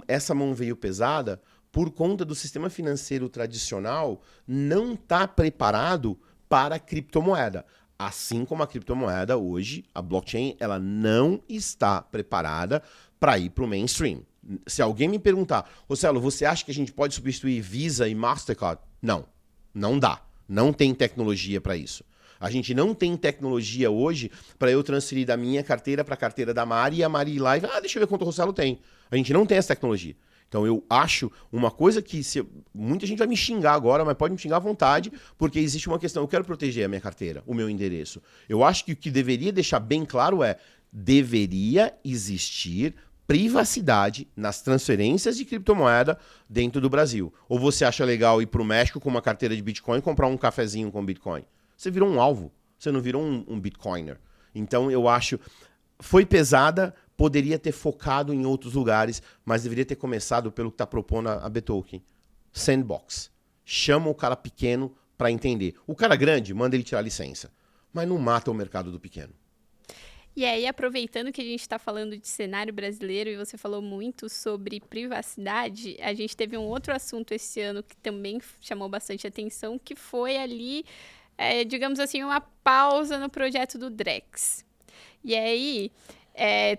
essa mão veio pesada por conta do sistema financeiro tradicional não estar preparado para a criptomoeda. Assim como a criptomoeda hoje, a blockchain, ela não está preparada para ir para o mainstream. Se alguém me perguntar, Rossello, você acha que a gente pode substituir Visa e Mastercard? Não, não dá. Não tem tecnologia para isso. A gente não tem tecnologia hoje para eu transferir da minha carteira para a carteira da Mari e a Mari ir lá e deixa eu ver quanto o Rossello tem. A gente não tem essa tecnologia. Então eu acho uma coisa que muita gente vai me xingar agora, mas pode me xingar à vontade, porque existe uma questão, eu quero proteger a minha carteira, o meu endereço. Eu acho que o que deveria deixar bem claro deveria existir privacidade nas transferências de criptomoeda dentro do Brasil. Ou você acha legal ir para o México com uma carteira de Bitcoin e comprar um cafezinho com Bitcoin? Você virou um alvo, você não virou um Bitcoiner. Então eu acho, foi pesada, poderia ter focado em outros lugares, mas deveria ter começado pelo que está propondo a Btoken. Sandbox. Chama o cara pequeno para entender. O cara grande, manda ele tirar licença. Mas não mata o mercado do pequeno. E aí, aproveitando que a gente está falando de cenário brasileiro e você falou muito sobre privacidade, a gente teve um outro assunto esse ano que também chamou bastante atenção, que foi ali, digamos assim, uma pausa no projeto do Drex. E aí,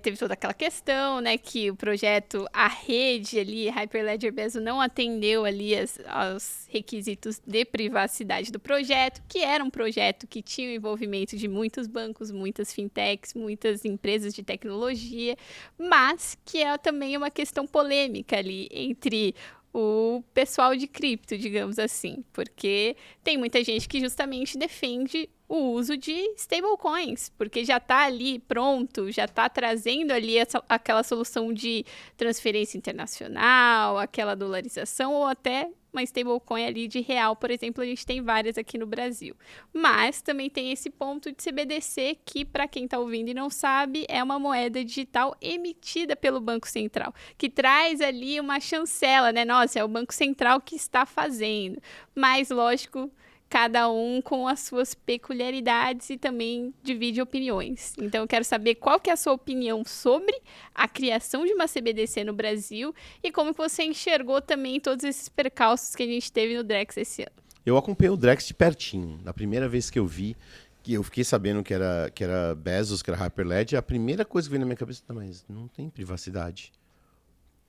teve toda aquela questão, né, que o projeto, a rede ali, Hyperledger Bezo, não atendeu ali aos requisitos de privacidade do projeto, que era um projeto que tinha o envolvimento de muitos bancos, muitas fintechs, muitas empresas de tecnologia, mas que é também uma questão polêmica ali entre o pessoal de cripto, digamos assim, porque tem muita gente que justamente defende o uso de stablecoins, porque já está ali pronto, já está trazendo ali aquela solução de transferência internacional, aquela dolarização ou até uma stablecoin ali de real, por exemplo, a gente tem várias aqui no Brasil. Mas também tem esse ponto de CBDC que, para quem está ouvindo e não sabe, é uma moeda digital emitida pelo Banco Central, que traz ali uma chancela, né? Nossa, é o Banco Central que está fazendo. Mas, lógico, cada um com as suas peculiaridades e também divide opiniões. Então, eu quero saber qual que é a sua opinião sobre a criação de uma CBDC no Brasil e como que você enxergou também todos esses percalços que a gente teve no Drex esse ano. Eu acompanhei o Drex de pertinho. Na primeira vez que eu vi, que eu fiquei sabendo que era Bezos, que era Hyperledger, a primeira coisa que veio na minha cabeça, mas não tem privacidade.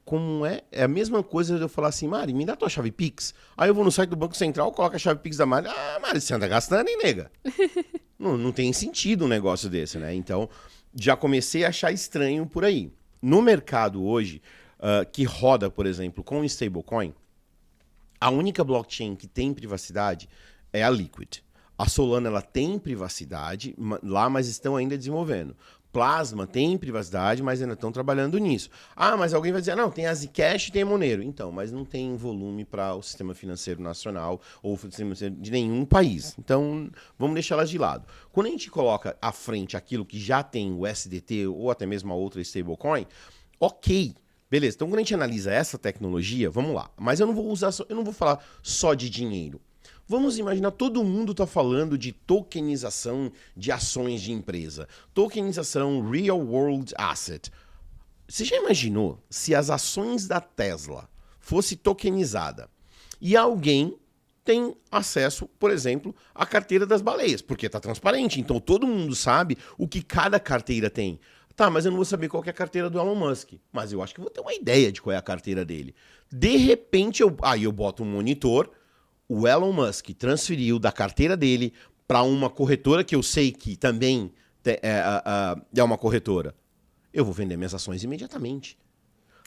Como é a mesma coisa de eu falar assim, Mari, me dá tua chave Pix. Aí eu vou no site do Banco Central, coloco a chave Pix da Mari. Ah, Mari, você anda gastando, hein, nega? não tem sentido um negócio desse, né? Então, já comecei a achar estranho por aí. No mercado hoje, que roda, por exemplo, com stablecoin, a única blockchain que tem privacidade é a Liquid. A Solana, ela tem privacidade lá, mas estão ainda desenvolvendo. Plasma tem privacidade, mas ainda estão trabalhando nisso. Ah, mas alguém vai dizer, não, tem a Zcash e tem a Monero. Então, mas não tem volume para o sistema financeiro nacional ou o sistema financeiro de nenhum país. Então, vamos deixar elas de lado. Quando a gente coloca à frente aquilo que já tem o SDT ou até mesmo a outra stablecoin, ok. Beleza, então quando a gente analisa essa tecnologia, vamos lá. Mas eu não vou falar só de dinheiro. Vamos imaginar, todo mundo está falando de tokenização de ações de empresa. Tokenização Real World Asset. Você já imaginou se as ações da Tesla fosse tokenizada e alguém tem acesso, por exemplo, à carteira das baleias, porque está transparente, então todo mundo sabe o que cada carteira tem. Tá, mas eu não vou saber qual que é a carteira do Elon Musk, mas eu acho que eu vou ter uma ideia de qual é a carteira dele. De repente, eu boto um monitor. O Elon Musk transferiu da carteira dele para uma corretora que eu sei que também é uma corretora. Eu vou vender minhas ações imediatamente.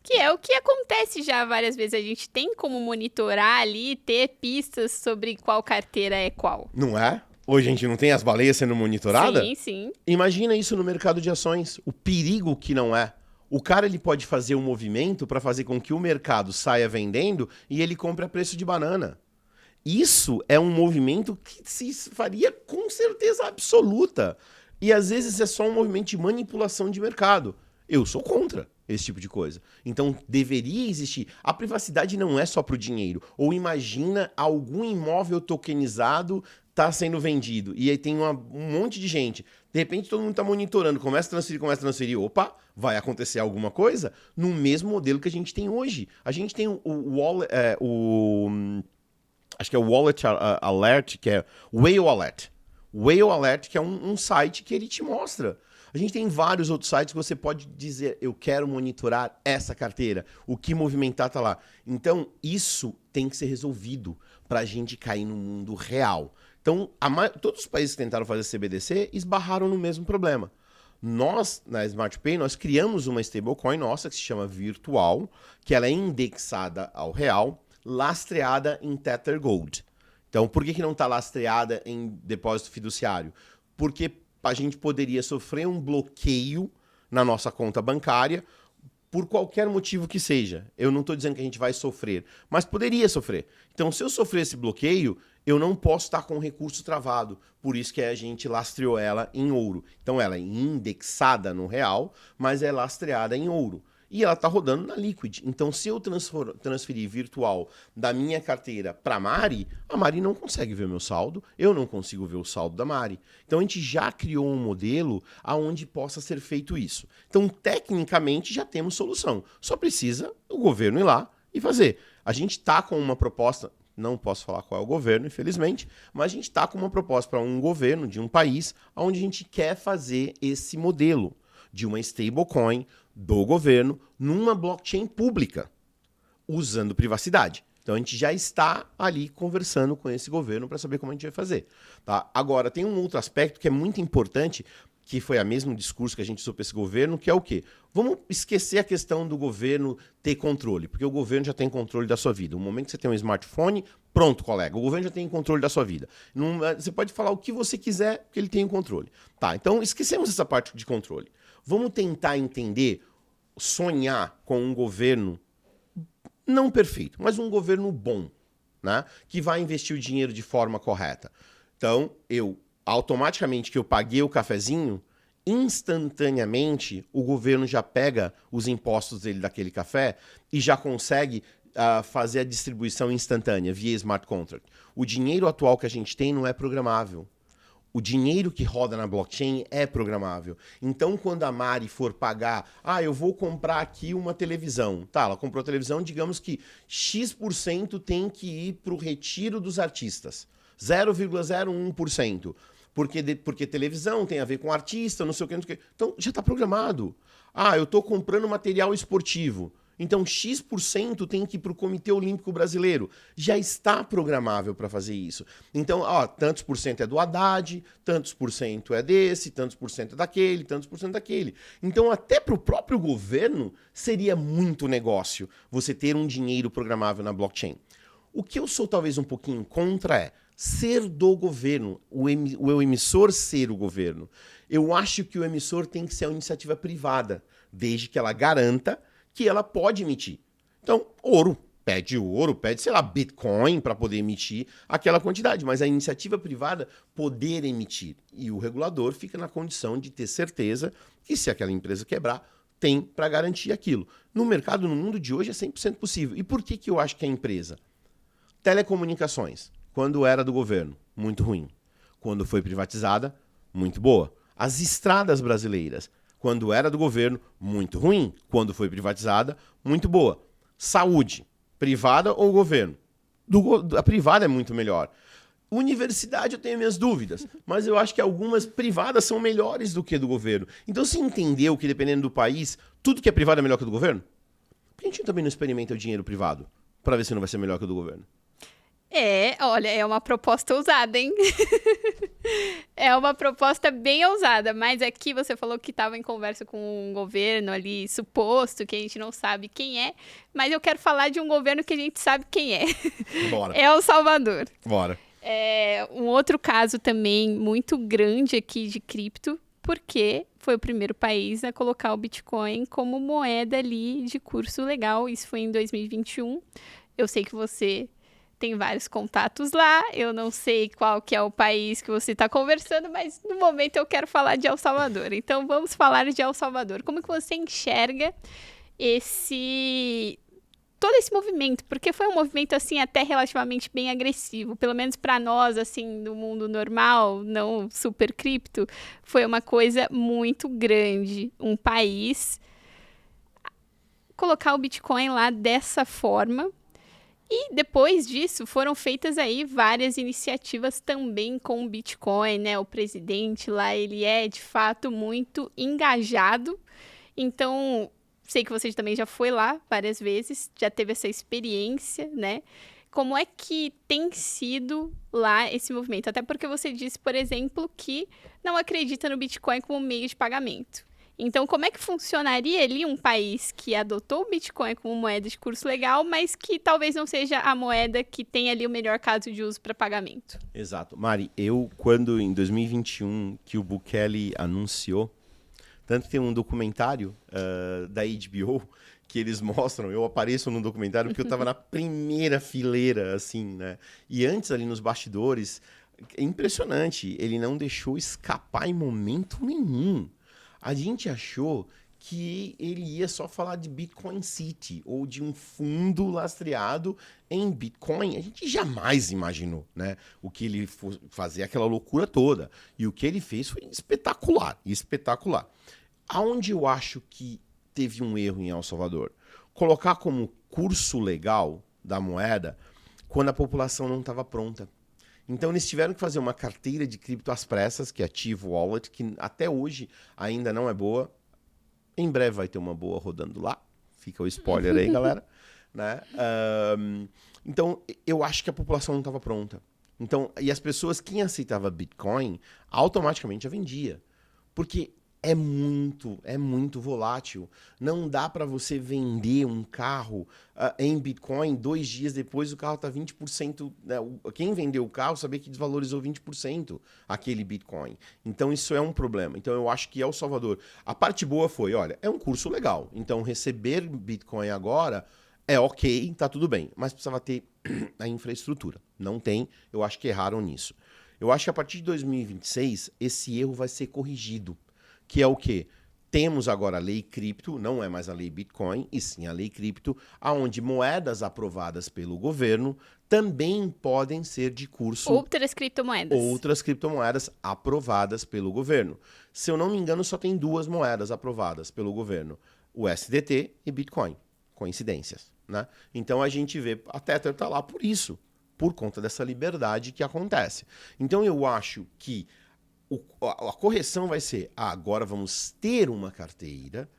Que é o que acontece já várias vezes. A gente tem como monitorar ali, ter pistas sobre qual carteira é qual. Não é? Hoje a gente não tem as baleias sendo monitoradas? Sim, sim. Imagina isso no mercado de ações. O perigo que não é. O cara ele pode fazer um movimento para fazer com que o mercado saia vendendo e ele compre a preço de banana. Isso é um movimento que se faria com certeza absoluta. E às vezes é só um movimento de manipulação de mercado. Eu sou contra esse tipo de coisa. Então deveria existir. A privacidade não é só para o dinheiro. Ou imagina algum imóvel tokenizado está sendo vendido. E aí tem um monte de gente. De repente todo mundo está monitorando, começa a transferir. Opa, vai acontecer alguma coisa no mesmo modelo que a gente tem hoje. A gente tem acho que é o Wallet Alert, que é Whale Alert. Whale Alert, que é um site que ele te mostra. A gente tem vários outros sites que você pode dizer, eu quero monitorar essa carteira, o que movimentar tá lá. Então, isso tem que ser resolvido para a gente cair no mundo real. Então, todos os países que tentaram fazer CBDC esbarraram no mesmo problema. Nós, na SmartPay, nós criamos uma stablecoin nossa que se chama Virtual, que ela é indexada ao real, lastreada em Tether Gold. Então, por que não está lastreada em depósito fiduciário? Porque a gente poderia sofrer um bloqueio na nossa conta bancária por qualquer motivo que seja. Eu não estou dizendo que a gente vai sofrer, mas poderia sofrer. Então, se eu sofrer esse bloqueio, eu não posso estar com o recurso travado. Por isso que a gente lastreou ela em ouro. Então, ela é indexada no real, mas é lastreada em ouro. E ela está rodando na Liquid. Então, se eu transferir virtual da minha carteira para a Mari não consegue ver meu saldo, eu não consigo ver o saldo da Mari. Então, a gente já criou um modelo onde possa ser feito isso. Então, tecnicamente, já temos solução. Só precisa o governo ir lá e fazer. A gente está com uma proposta, não posso falar qual é o governo, infelizmente, mas a gente está com uma proposta para um governo de um país onde a gente quer fazer esse modelo de uma stablecoin do governo numa blockchain pública, usando privacidade. Então, a gente já está ali conversando com esse governo para saber como a gente vai fazer. Tá? Agora, tem um outro aspecto que é muito importante, que foi o mesmo discurso que a gente usou para esse governo, que é o quê? Vamos esquecer a questão do governo ter controle, porque o governo já tem controle da sua vida. No momento que você tem um smartphone, pronto, colega, o governo já tem controle da sua vida. Você pode falar o que você quiser, porque ele tem o controle. Tá, então esquecemos essa parte de controle. Vamos tentar entender, sonhar com um governo não perfeito, mas um governo bom, né? Que vai investir o dinheiro de forma correta. Então, automaticamente que eu paguei o cafezinho, instantaneamente o governo já pega os impostos dele daquele café e já consegue fazer a distribuição instantânea via smart contract. O dinheiro atual que a gente tem não é programável. O dinheiro que roda na blockchain é programável. Então, quando a Mari for pagar, eu vou comprar aqui uma televisão. Tá, ela comprou a televisão, digamos que X% tem que ir para o retiro dos artistas. 0,01%. Porque televisão tem a ver com artista, não sei o que, não sei o que. Então, já está programado. Eu estou comprando material esportivo. Então, X% tem que ir para o Comitê Olímpico Brasileiro. Já está programável para fazer isso. Então, tantos por cento é do Haddad, tantos por cento é desse, tantos por cento é daquele, tantos por cento daquele. Então, até para o próprio governo, seria muito negócio você ter um dinheiro programável na blockchain. O que eu sou talvez um pouquinho contra é ser do governo, o emissor ser o governo. Eu acho que o emissor tem que ser uma iniciativa privada, desde que ela garanta que ela pode emitir. Então, ouro, pede, sei lá, Bitcoin para poder emitir aquela quantidade, mas a iniciativa privada poder emitir. E o regulador fica na condição de ter certeza que se aquela empresa quebrar, tem para garantir aquilo. No mercado, no mundo de hoje, é 100% possível. E por que eu acho que é a empresa? Telecomunicações, quando era do governo, muito ruim. Quando foi privatizada, muito boa. As estradas brasileiras, quando era do governo, muito ruim. Quando foi privatizada, muito boa. Saúde, privada ou governo? A privada é muito melhor. Universidade eu tenho minhas dúvidas, mas eu acho que algumas privadas são melhores do que do governo. Então você entendeu que, dependendo do país, tudo que é privado é melhor que o do governo? Por que a gente também não experimenta o dinheiro privado para ver se não vai ser melhor que o do governo? Olha, é uma proposta ousada, hein? É uma proposta bem ousada, mas aqui você falou que estava em conversa com um governo ali, suposto, que a gente não sabe quem é, mas eu quero falar de um governo que a gente sabe quem é. Bora. É El Salvador. Bora. Um outro caso também muito grande aqui de cripto, porque foi o primeiro país a colocar o Bitcoin como moeda ali de curso legal. Isso foi em 2021. Eu sei que você tem vários contatos lá, eu não sei qual que é o país que você está conversando, mas no momento eu quero falar de El Salvador. Então vamos falar de El Salvador. Como que você enxerga todo esse movimento? Porque foi um movimento assim até relativamente bem agressivo, pelo menos para nós assim do mundo normal, não super cripto, foi uma coisa muito grande. Um país colocar o Bitcoin lá dessa forma. E depois disso, foram feitas aí várias iniciativas também com o Bitcoin, né? O presidente lá, ele é de fato muito engajado. Então, sei que você também já foi lá várias vezes, já teve essa experiência, né? Como é que tem sido lá esse movimento? Até porque você disse, por exemplo, que não acredita no Bitcoin como meio de pagamento. Então, como é que funcionaria ali um país que adotou o Bitcoin como moeda de curso legal, mas que talvez não seja a moeda que tem ali o melhor caso de uso para pagamento? Exato. Mari, quando em 2021 que o Bukele anunciou, tanto que tem um documentário da HBO que eles mostram, eu apareço no documentário porque eu estava na primeira fileira, assim, né? E antes ali nos bastidores, é impressionante, ele não deixou escapar em momento nenhum. A gente achou que ele ia só falar de Bitcoin City ou de um fundo lastreado em Bitcoin. A gente jamais imaginou, né, o que ele fosse fazer, aquela loucura toda. E o que ele fez foi espetacular, espetacular. Aonde eu acho que teve um erro em El Salvador? Colocar como curso legal da moeda quando a população não estava pronta. Então, eles tiveram que fazer uma carteira de cripto às pressas, que é a Chivo Wallet, que até hoje ainda não é boa. Em breve vai ter uma boa rodando lá. Fica o spoiler aí, galera. Né? Então, eu acho que a população não estava pronta. Então, e as pessoas, quem aceitava Bitcoin, automaticamente já vendia. Porque é muito volátil. Não dá para você vender um carro em Bitcoin 2 dias depois o carro está 20%. Né? Quem vendeu o carro sabia que desvalorizou 20% aquele Bitcoin. Então isso é um problema. Então eu acho que El Salvador, a parte boa foi, olha, é um curso legal. Então receber Bitcoin agora é ok, tá tudo bem. Mas precisava ter a infraestrutura. Não tem, eu acho que erraram nisso. Eu acho que a partir de 2026 esse erro vai ser corrigido. Que é o quê? Temos agora a lei cripto, não é mais a lei Bitcoin, e sim a lei cripto, onde moedas aprovadas pelo governo também podem ser de curso... Outras criptomoedas. Outras criptomoedas aprovadas pelo governo. Se eu não me engano, só tem 2 moedas aprovadas pelo governo. O SDT e Bitcoin. Coincidências, né? Então a gente vê, a Tether está lá por isso, por conta dessa liberdade que acontece. Então eu acho que a correção vai ser, agora vamos ter uma carteira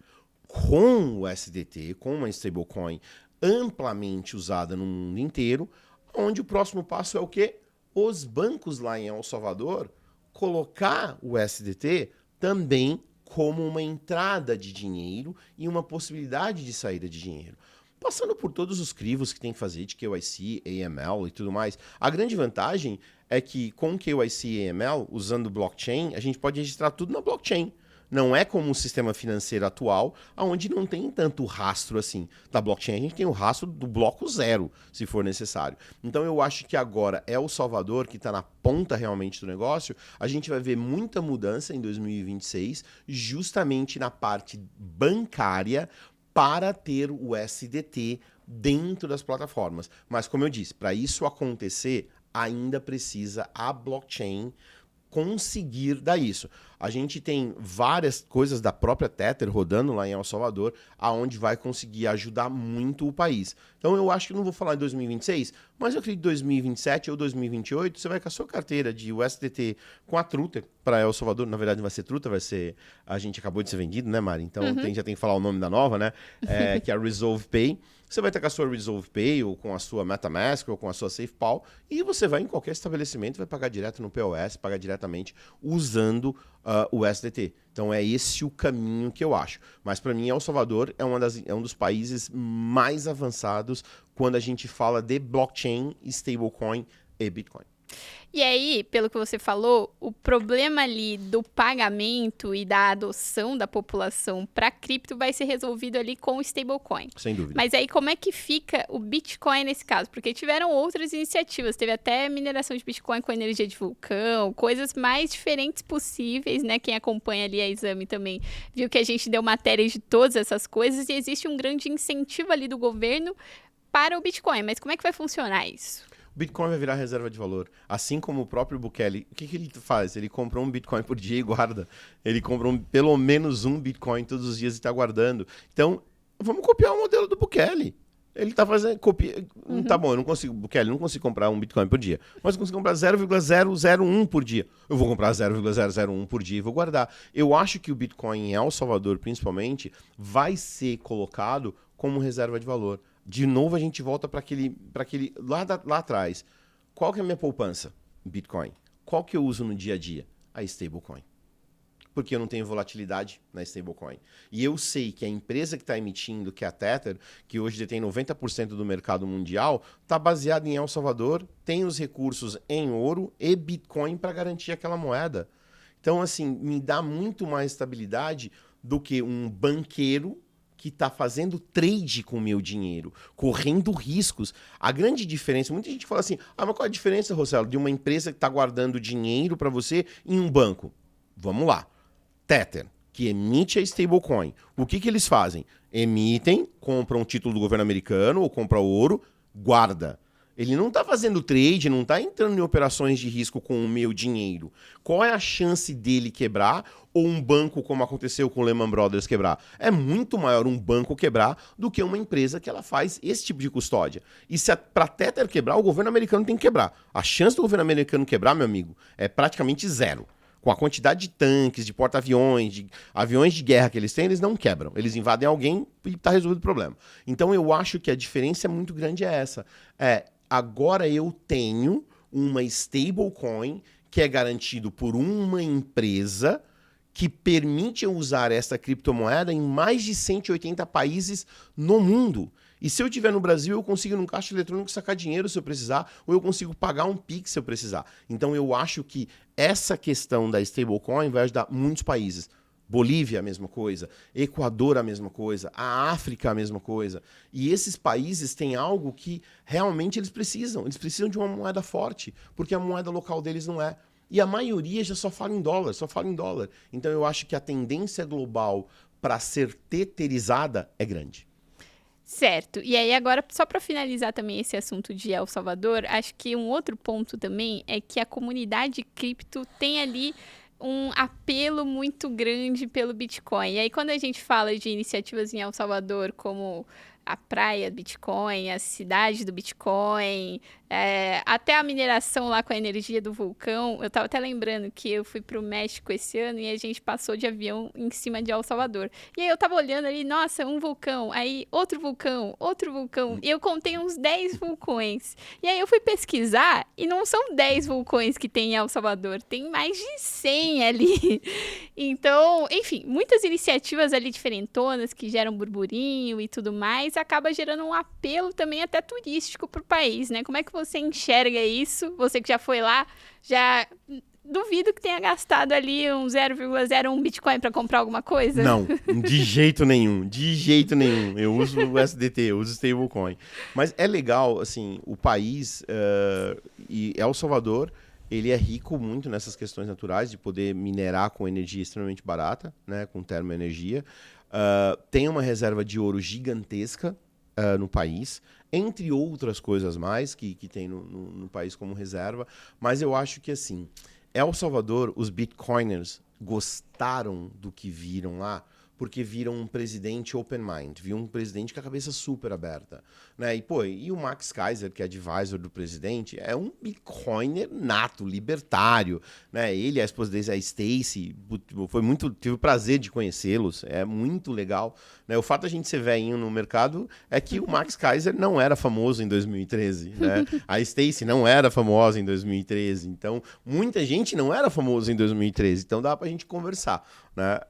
com o SDT, com uma stablecoin amplamente usada no mundo inteiro, onde o próximo passo é o quê? Os bancos lá em El Salvador colocar o SDT também como uma entrada de dinheiro e uma possibilidade de saída de dinheiro. Passando por todos os crivos que tem que fazer de KYC, AML e tudo mais. A grande vantagem é que com KYC e AML, usando blockchain, a gente pode registrar tudo na blockchain. Não é como o sistema financeiro atual, onde não tem tanto rastro assim. Da blockchain a gente tem o rastro do bloco 0, se for necessário. Então eu acho que agora é El Salvador que está na ponta realmente do negócio. A gente vai ver muita mudança em 2026, justamente na parte bancária, para ter o SDT dentro das plataformas. Mas, como eu disse, para isso acontecer, ainda precisa a blockchain conseguir dar isso. A gente tem várias coisas da própria Tether rodando lá em El Salvador, aonde vai conseguir ajudar muito o país. Então eu acho que não vou falar em 2026, mas eu acredito que 2027 ou 2028 você vai com a sua carteira de USDT com a Truta para El Salvador. Na verdade não vai ser Truta, vai ser... A gente acabou de ser vendido, né, Mari? Então já tem que falar o nome da nova, né? Que é a Resolve Pay. Você vai estar com a sua Resolve Pay ou com a sua MetaMask ou com a sua SafePal e você vai em qualquer estabelecimento, vai pagar direto no POS, pagar diretamente usando o SDT. Então é esse o caminho que eu acho. Mas para mim El Salvador é um dos países mais avançados quando a gente fala de blockchain, stablecoin e Bitcoin. E aí, pelo que você falou, o problema ali do pagamento e da adoção da população para cripto vai ser resolvido ali com o stablecoin. Sem dúvida. Mas aí, como é que fica o Bitcoin nesse caso? Porque tiveram outras iniciativas, teve até mineração de Bitcoin com energia de vulcão, coisas mais diferentes possíveis, né? Quem acompanha ali a Exame também viu que a gente deu matérias de todas essas coisas e existe um grande incentivo ali do governo para o Bitcoin. Mas como é que vai funcionar isso? O Bitcoin vai virar reserva de valor. Assim como o próprio Bukele. O que ele faz? Ele compra um Bitcoin por dia e guarda. Ele compra pelo menos um Bitcoin todos os dias e está guardando. Então, vamos copiar o modelo do Bukele. Ele tá fazendo copia. Tá bom, eu não consigo, Kelly, não consigo comprar um Bitcoin por dia. Mas eu consigo comprar 0,001 por dia. Eu vou comprar 0,001 por dia e vou guardar. Eu acho que o Bitcoin em El Salvador, principalmente, vai ser colocado como reserva de valor. De novo, a gente volta para aquele lá atrás. Qual que é a minha poupança? Bitcoin. Qual que eu uso no dia a dia? A stablecoin. Porque eu não tenho volatilidade na stablecoin. E eu sei que a empresa que está emitindo, que é a Tether, que hoje detém 90% do mercado mundial, está baseada em El Salvador, tem os recursos em ouro e Bitcoin para garantir aquela moeda. Então, assim, me dá muito mais estabilidade do que um banqueiro que está fazendo trade com o meu dinheiro, correndo riscos. A grande diferença, muita gente fala assim, mas qual é a diferença, Rossello, de uma empresa que está guardando dinheiro para você em um banco? Vamos lá. Tether, que emite a stablecoin. O que eles fazem? Emitem, compram um título do governo americano ou compram ouro, guarda. Ele não está fazendo trade, não está entrando em operações de risco com o meu dinheiro. Qual é a chance dele quebrar ou um banco, como aconteceu com o Lehman Brothers, quebrar? É muito maior um banco quebrar do que uma empresa que ela faz esse tipo de custódia. E se para a Tether quebrar, o governo americano tem que quebrar. A chance do governo americano quebrar, meu amigo, é praticamente zero. Com a quantidade de tanques, de porta-aviões, de aviões de guerra que eles têm, eles não quebram. Eles invadem alguém e está resolvido o problema. Então eu acho que a diferença muito grande é essa. Agora eu tenho uma stablecoin que é garantido por uma empresa que permite eu usar essa criptomoeda em mais de 180 países no mundo. E se eu estiver no Brasil, eu consigo num caixa eletrônico sacar dinheiro se eu precisar, ou eu consigo pagar um Pix se eu precisar. Então eu acho que essa questão da stablecoin vai ajudar muitos países. Bolívia, a mesma coisa. Equador, a mesma coisa. A África, a mesma coisa. E esses países têm algo que realmente eles precisam. Eles precisam de uma moeda forte, porque a moeda local deles não é. E a maioria já só fala em dólar, Então eu acho que a tendência global para ser teterizada é grande. Certo. E aí agora, só para finalizar também esse assunto de El Salvador, acho que um outro ponto também é que a comunidade cripto tem ali um apelo muito grande pelo Bitcoin. E aí quando a gente fala de iniciativas em El Salvador como a praia do Bitcoin, a cidade do Bitcoin, até a mineração lá com a energia do vulcão. Eu estava até lembrando que eu fui para o México esse ano e a gente passou de avião em cima de El Salvador. E aí eu estava olhando ali, nossa, um vulcão, aí outro vulcão, e eu contei uns 10 vulcões. E aí eu fui pesquisar e não são 10 vulcões que tem em El Salvador, tem mais de 100 ali. Então, enfim, muitas iniciativas ali diferentonas que geram burburinho e tudo mais, acaba gerando um apelo também até turístico para o país, né? Como é que você enxerga isso? Você que já foi lá, já duvido que tenha gastado ali um 0,01 Bitcoin para comprar alguma coisa? Não, de jeito nenhum, Eu uso o SDT, eu uso stablecoin. Mas é legal, assim, o país e El Salvador, ele é rico muito nessas questões naturais de poder minerar com energia extremamente barata, né, com termoenergia. Tem uma reserva de ouro gigantesca no país, entre outras coisas mais que tem no país como reserva. Mas eu acho que, assim, El Salvador, os bitcoiners gostaram do que viram lá, porque viram um presidente open mind, viram um presidente com a cabeça super aberta, né? E o Max Keiser, que é advisor do presidente, é um bitcoiner nato, libertário, né? Ele, a esposa dele, a Stacy, tive o prazer de conhecê-los, é muito legal, né? O fato da gente ser velhinho no mercado é que o Max Keiser não era famoso em 2013, né? A Stacy não era famosa em 2013, então muita gente não era famosa em 2013, então dá pra gente conversar, né?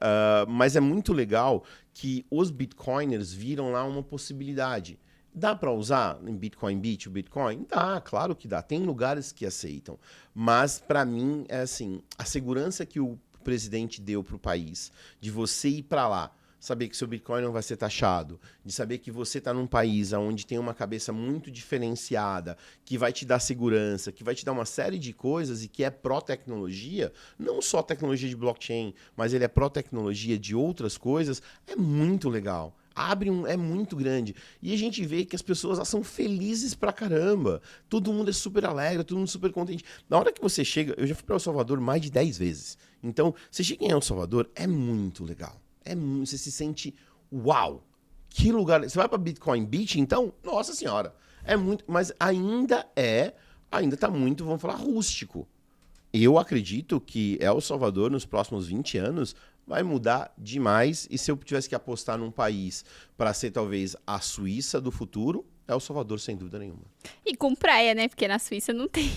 Mas é muito legal que os bitcoiners viram lá uma possibilidade. Dá para usar em Bitcoin Beach o Bitcoin? Dá, claro que dá. Tem lugares que aceitam. Mas, para mim, é assim, a segurança que o presidente deu para o país, de você ir para lá, saber que seu Bitcoin não vai ser taxado, de saber que você está num país onde tem uma cabeça muito diferenciada, que vai te dar segurança, que vai te dar uma série de coisas e que é pró-tecnologia, não só tecnologia de blockchain, mas ele é pró-tecnologia de outras coisas, é muito legal. É muito grande. E a gente vê que as pessoas são felizes pra caramba. Todo mundo é super alegre, todo mundo super contente. Na hora que você chega, eu já fui para El Salvador mais de 10 vezes. Então, você chega em El Salvador, é muito legal. Você se sente, uau, Que lugar... Você vai para Bitcoin Beach, então? Nossa senhora. É muito... Mas ainda tá muito, vamos falar, rústico. Eu acredito que El Salvador, nos próximos 20 anos, vai mudar demais. E se eu tivesse que apostar num país para ser talvez a Suíça do futuro, El Salvador, sem dúvida nenhuma. E com praia, né? Porque na Suíça não tem.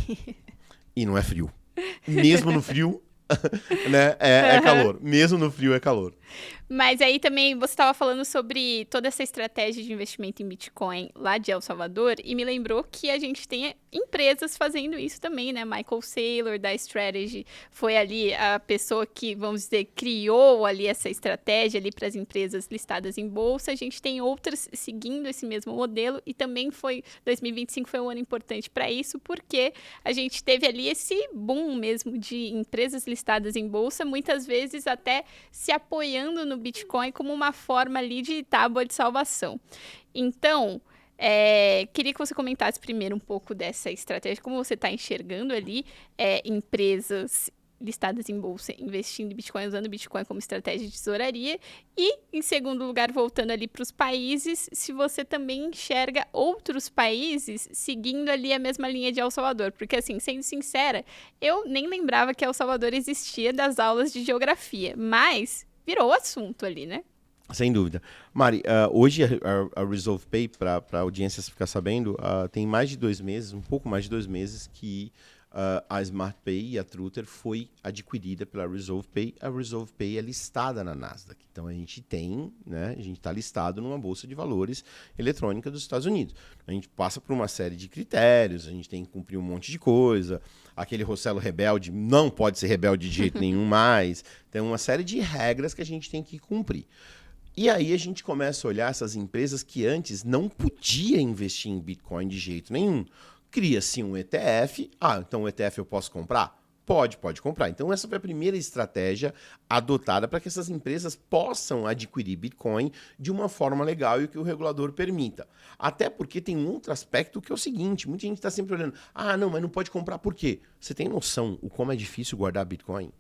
E não é frio. Mesmo no frio, né? É calor. Mesmo no frio é calor. Mas aí também você estava falando sobre toda essa estratégia de investimento em Bitcoin lá de El Salvador e me lembrou que a gente tem empresas fazendo isso também, né? Michael Saylor da Strategy foi ali a pessoa que, vamos dizer, criou ali essa estratégia ali para as empresas listadas em bolsa. A gente tem outras seguindo esse mesmo modelo e também 2025 foi um ano importante para isso porque a gente teve ali esse boom mesmo de empresas listadas em bolsa, muitas vezes até se apoiando no Bitcoin como uma forma ali de tábua de salvação. Então, queria que você comentasse primeiro um pouco dessa estratégia, como você está enxergando ali empresas listadas em bolsa investindo em Bitcoin, usando Bitcoin como estratégia de tesouraria. E, em segundo lugar, voltando ali para os países, se você também enxerga outros países seguindo ali a mesma linha de El Salvador. Porque, assim, sendo sincera, eu nem lembrava que El Salvador existia das aulas de geografia, mas virou assunto ali, né? Sem dúvida. Mari, hoje a Resolve Pay, para a audiência ficar sabendo, tem mais de 2 meses, um pouco mais de 2 meses que a Smart Pay e a Truther foi adquirida pela Resolve Pay. A Resolve Pay é listada na Nasdaq. Então a gente está listado numa bolsa de valores eletrônica dos Estados Unidos. A gente passa por uma série de critérios, a gente tem que cumprir um monte de coisa. Aquele Rossello rebelde não pode ser rebelde de jeito nenhum mais. Tem uma série de regras que a gente tem que cumprir. E aí a gente começa a olhar essas empresas que antes não podia investir em Bitcoin de jeito nenhum. Cria-se um ETF. Então o ETF eu posso comprar? Pode comprar. Então essa foi a primeira estratégia adotada para que essas empresas possam adquirir Bitcoin de uma forma legal e que o regulador permita. Até porque tem um outro aspecto que é o seguinte, muita gente está sempre olhando, não, mas não pode comprar por quê? Você tem noção o como é difícil guardar Bitcoin?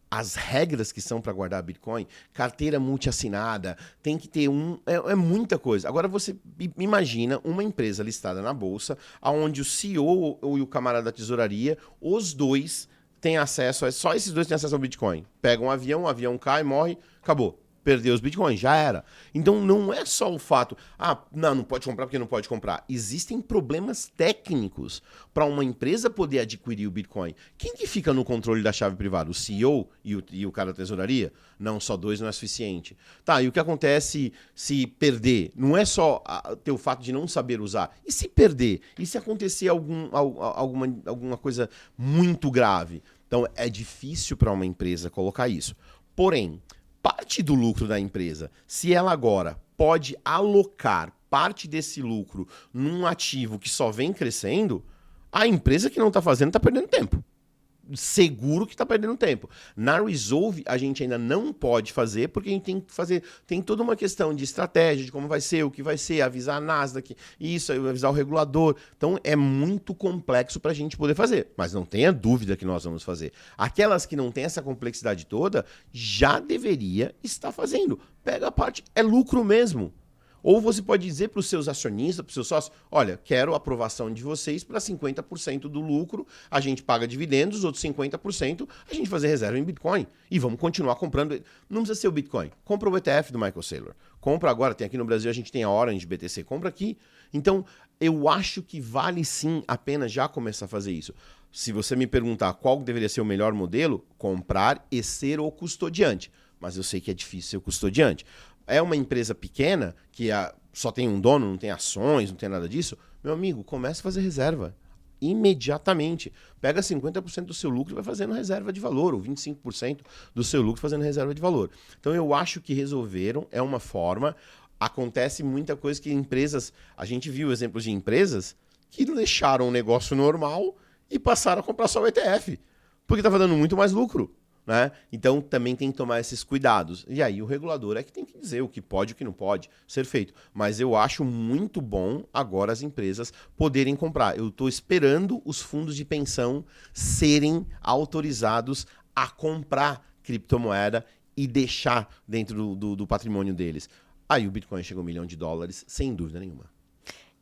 As regras que são para guardar Bitcoin, carteira multiassinada, tem que ter é muita coisa. Agora você imagina uma empresa listada na bolsa, onde o CEO e o camarada da tesouraria, os dois têm acesso, só esses dois têm acesso ao Bitcoin. Pega um avião, o avião cai, morre, acabou. Perdeu os bitcoins, já era. Então não é só o fato, não pode comprar porque não pode comprar. Existem problemas técnicos para uma empresa poder adquirir o Bitcoin. Quem que fica no controle da chave privada? O CEO e o cara da tesouraria? Não, só 2 não é suficiente. Tá, e o que acontece se perder? Não é só ter o fato de não saber usar. E se perder? E se acontecer alguma coisa muito grave? Então é difícil para uma empresa colocar isso. Porém, parte do lucro da empresa, se ela agora pode alocar parte desse lucro num ativo que só vem crescendo, a empresa que não está fazendo está perdendo tempo. Seguro que está perdendo tempo. Na Resolve, a gente ainda não pode fazer, porque a gente tem que fazer. Tem toda uma questão de estratégia, de como vai ser, o que vai ser, avisar a Nasdaq, isso, avisar o regulador. Então é muito complexo para a gente poder fazer. Mas não tenha dúvida que nós vamos fazer. Aquelas que não têm essa complexidade toda, já deveria estar fazendo. Pega a parte, é lucro mesmo. Ou você pode dizer para os seus acionistas, para os seus sócios, olha, quero a aprovação de vocês para 50% do lucro, a gente paga dividendos, os outros 50% a gente fazer reserva em Bitcoin. E vamos continuar comprando. Não precisa ser o Bitcoin. Compra o ETF do Michael Saylor. Compra agora, tem aqui no Brasil, a gente tem a Orange BTC, compra aqui. Então, eu acho que vale sim a pena já começar a fazer isso. Se você me perguntar qual deveria ser o melhor modelo, comprar e ser o custodiante. Mas eu sei que é difícil ser o custodiante. É uma empresa pequena, que só tem um dono, não tem ações, não tem nada disso. Meu amigo, comece a fazer reserva. Imediatamente. Pega 50% do seu lucro e vai fazendo reserva de valor, ou 25% do seu lucro fazendo reserva de valor. Então eu acho que resolveram, é uma forma. Acontece muita coisa que empresas... A gente viu exemplos de empresas que deixaram o negócio normal e passaram a comprar só o ETF. Porque estava dando muito mais lucro. Né? Então também tem que tomar esses cuidados. E aí o regulador é que tem que dizer o que pode e o que não pode ser feito. Mas eu acho muito bom agora as empresas poderem comprar. Eu estou esperando os fundos de pensão serem autorizados a comprar criptomoeda e deixar dentro do patrimônio deles. Aí o Bitcoin chegou a $1 milhão, sem dúvida nenhuma.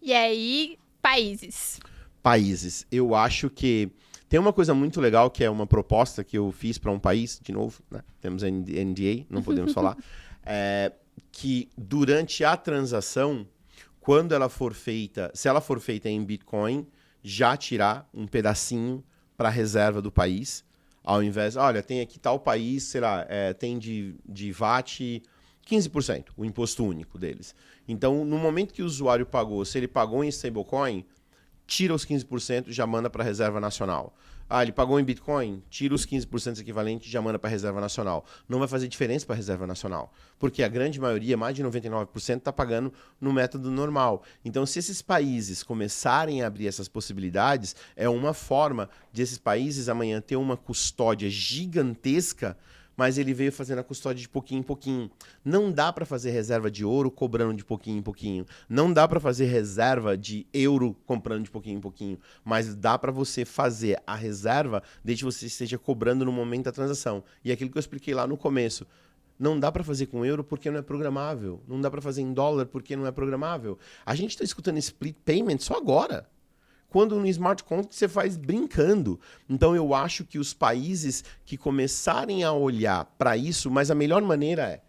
E aí, países. Países. Eu acho que tem uma coisa muito legal, que é uma proposta que eu fiz para um país, de novo, né? Temos NDA, não podemos falar, que durante a transação, quando ela for feita, se ela for feita em Bitcoin, já tirar um pedacinho para a reserva do país, ao invés, olha, tem aqui tal país, sei lá, tem de VAT 15%, o imposto único deles. Então, no momento que o usuário pagou, se ele pagou em stablecoin, tira os 15% e já manda para a reserva nacional. Ele pagou em Bitcoin, tira os 15% equivalentes e já manda para a reserva nacional. Não vai fazer diferença para a reserva nacional, porque a grande maioria, mais de 99%, está pagando no método normal. Então, se esses países começarem a abrir essas possibilidades, é uma forma de esses países amanhã ter uma custódia gigantesca, mas ele veio fazendo a custódia de pouquinho em pouquinho. Não dá para fazer reserva de ouro cobrando de pouquinho em pouquinho. Não dá para fazer reserva de euro comprando de pouquinho em pouquinho. Mas dá para você fazer a reserva desde que você esteja cobrando no momento da transação. E aquilo que eu expliquei lá no começo. Não dá para fazer com euro porque não é programável. Não dá para fazer em dólar porque não é programável. A gente está escutando split payment só agora. Quando no smart contract você faz brincando. Então eu acho que os países que começarem a olhar para isso, mas a melhor maneira é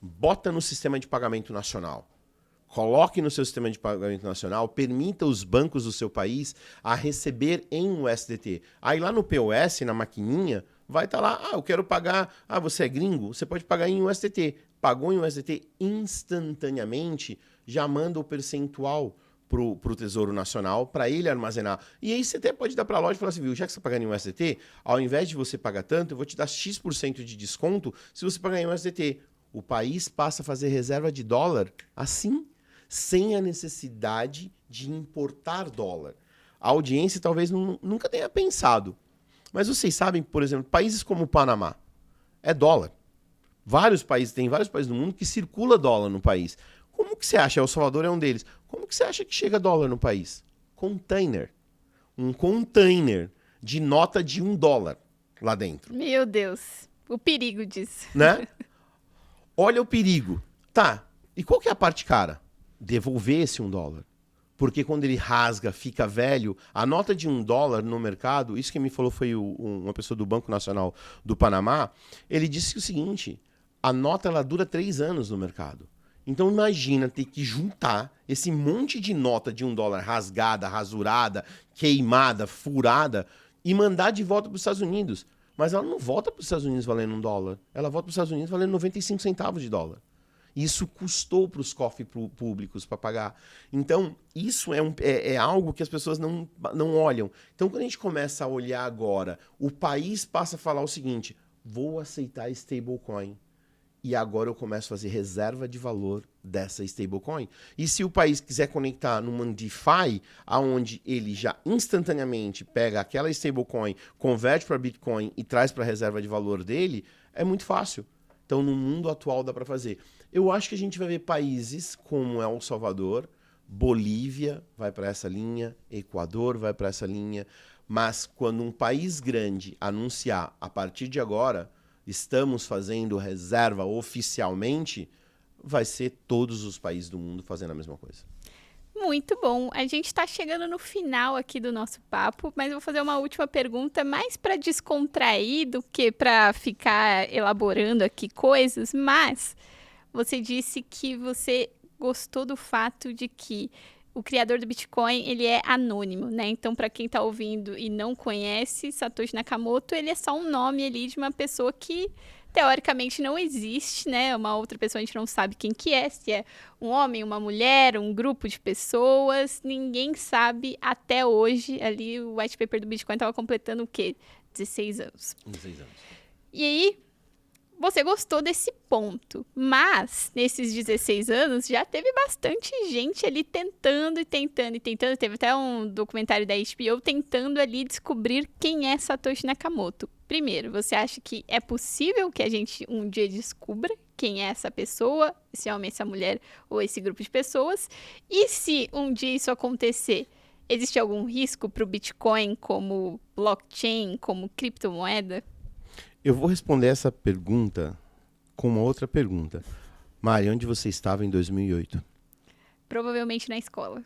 bota no sistema de pagamento nacional. Coloque no seu sistema de pagamento nacional, permita os bancos do seu país a receber em USDT. Aí lá no POS, na maquininha, vai estar lá, eu quero pagar, você é gringo, você pode pagar em USDT. Pagou em USDT instantaneamente, já manda o percentual para o Tesouro Nacional, para ele armazenar. E aí você até pode dar para a loja e falar assim, viu, já que você está pagando em USDT, ao invés de você pagar tanto, eu vou te dar X% de desconto se você pagar em USDT. O país passa a fazer reserva de dólar assim, sem a necessidade de importar dólar. A audiência talvez nunca tenha pensado. Mas vocês sabem, por exemplo, países como o Panamá, é dólar. Tem vários países do mundo que circula dólar no país. Como que você acha? El Salvador é um deles. Como que você acha que chega dólar no país? Container. Um container de nota de $1 lá dentro. Meu Deus. O perigo disso. Né? Olha o perigo. Tá. E qual que é a parte cara? Devolver esse $1. Porque quando ele rasga, fica velho, a nota de $1 no mercado, isso que me falou foi uma pessoa do Banco Nacional do Panamá, ele disse o seguinte, a nota ela dura 3 anos no mercado. Então imagina ter que juntar esse monte de nota de $1 rasgada, rasurada, queimada, furada e mandar de volta para os Estados Unidos. Mas ela não volta para os Estados Unidos valendo $1. Ela volta para os Estados Unidos valendo 95 centavos de dólar. Isso custou para os cofres públicos para pagar. Então, isso é algo que as pessoas não olham. Então, quando a gente começa a olhar agora, o país passa a falar o seguinte, vou aceitar stablecoin. E agora eu começo a fazer reserva de valor dessa stablecoin. E se o país quiser conectar numa DeFi, onde ele já instantaneamente pega aquela stablecoin, converte para Bitcoin e traz para a reserva de valor dele, é muito fácil. Então, no mundo atual dá para fazer. Eu acho que a gente vai ver países como El Salvador, Bolívia vai para essa linha, Equador vai para essa linha, mas quando um país grande anunciar, a partir de agora, estamos fazendo reserva oficialmente, vai ser todos os países do mundo fazendo a mesma coisa. Muito bom. A gente está chegando no final aqui do nosso papo, mas eu vou fazer uma última pergunta mais para descontrair do que para ficar elaborando aqui coisas, mas você disse que você gostou do fato de que o criador do Bitcoin, ele é anônimo, né? Então, para quem está ouvindo e não conhece, Satoshi Nakamoto, ele é só um nome ali de uma pessoa que, teoricamente, não existe, né? Uma outra pessoa, a gente não sabe quem que é, se é um homem, uma mulher, um grupo de pessoas. Ninguém sabe até hoje. Ali, o white paper do Bitcoin estava completando o quê? 16 anos. 16 anos. E aí, você gostou desse ponto, mas nesses 16 anos já teve bastante gente ali tentando. Teve até um documentário da HBO tentando ali descobrir quem é Satoshi Nakamoto. Primeiro, você acha que é possível que a gente um dia descubra quem é essa pessoa, esse homem, essa mulher ou esse grupo de pessoas? E se um dia isso acontecer, existe algum risco para o Bitcoin como blockchain, como criptomoeda? Eu vou responder essa pergunta com uma outra pergunta. Mari, onde você estava em 2008? Provavelmente na escola.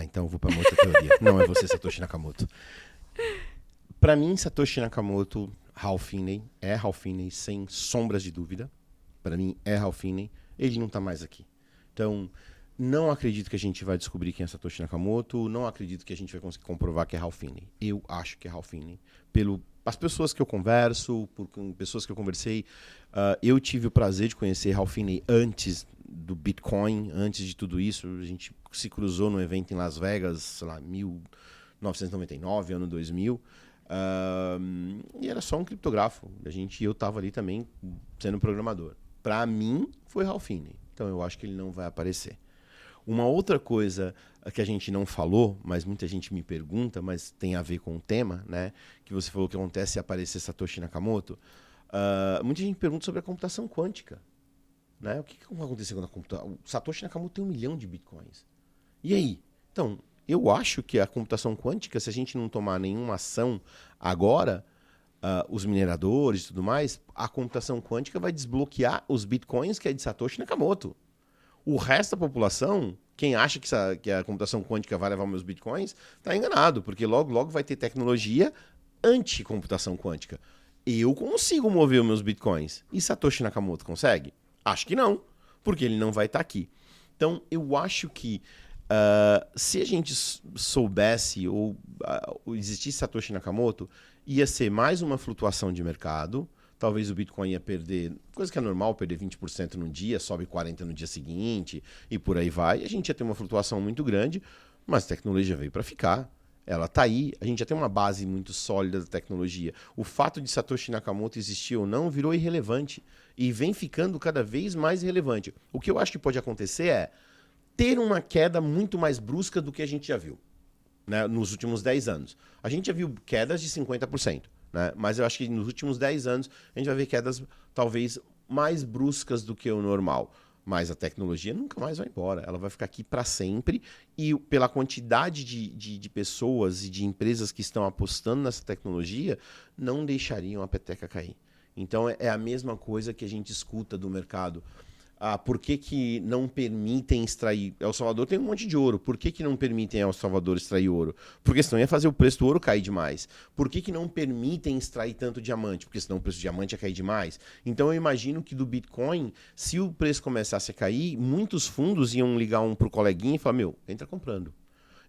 Então eu vou para uma outra teoria. Não é você, Satoshi Nakamoto. Para mim, Satoshi Nakamoto, Hal Finney, é Hal Finney sem sombras de dúvida. Para mim, é Hal Finney. Ele não está mais aqui. Então, não acredito que a gente vai descobrir quem é Satoshi Nakamoto. Não acredito que a gente vai conseguir comprovar que é Hal Finney. Eu acho que é Hal Finney. As pessoas que eu converso, com pessoas que eu conversei, eu tive o prazer de conhecer Hal Finney antes do Bitcoin, antes de tudo isso. A gente se cruzou num evento em Las Vegas, sei lá, 1999, ano 2000. E era só um criptógrafo. Eu estava ali também sendo programador. Para mim, foi Hal Finney. Então eu acho que ele não vai aparecer. Uma outra coisa que a gente não falou, mas muita gente me pergunta, mas tem a ver com o tema, né? Que você falou que acontece se aparecer Satoshi Nakamoto. Muita gente pergunta sobre a computação quântica. Né? O que vai acontecer quando a computação... O Satoshi Nakamoto tem 1 milhão de bitcoins. E aí? Então, eu acho que a computação quântica, se a gente não tomar nenhuma ação agora, os mineradores e tudo mais, a computação quântica vai desbloquear os bitcoins que é de Satoshi Nakamoto. O resto da população, quem acha que a computação quântica vai levar meus bitcoins, está enganado, porque logo, logo vai ter tecnologia anti-computação quântica. Eu consigo mover os meus bitcoins. E Satoshi Nakamoto consegue? Acho que não, porque ele não vai estar aqui. Então, eu acho que se a gente soubesse ou existisse Satoshi Nakamoto, ia ser mais uma flutuação de mercado. Talvez o Bitcoin ia perder, coisa que é normal, perder 20% num dia, sobe 40% no dia seguinte e por aí vai. A gente ia ter uma flutuação muito grande, mas a tecnologia veio para ficar. Ela está aí, a gente já tem uma base muito sólida da tecnologia. O fato de Satoshi Nakamoto existir ou não virou irrelevante e vem ficando cada vez mais irrelevante. O que eu acho que pode acontecer é ter uma queda muito mais brusca do que a gente já viu, né, nos últimos 10 anos. A gente já viu quedas de 50%, né, mas eu acho que nos últimos 10 anos a gente vai ver quedas talvez mais bruscas do que o normal. Mas a tecnologia nunca mais vai embora. Ela vai ficar aqui para sempre e pela quantidade de pessoas e de empresas que estão apostando nessa tecnologia, não deixariam a peteca cair. Então é a mesma coisa que a gente escuta do mercado. Por que não permitem extrair? El Salvador tem um monte de ouro. Por que não permitem El Salvador extrair ouro? Porque senão ia fazer o preço do ouro cair demais. Por que não permitem extrair tanto diamante? Porque senão o preço do diamante ia cair demais. Então eu imagino que do Bitcoin, se o preço começasse a cair, muitos fundos iam ligar um pro coleguinha e falar, entra comprando.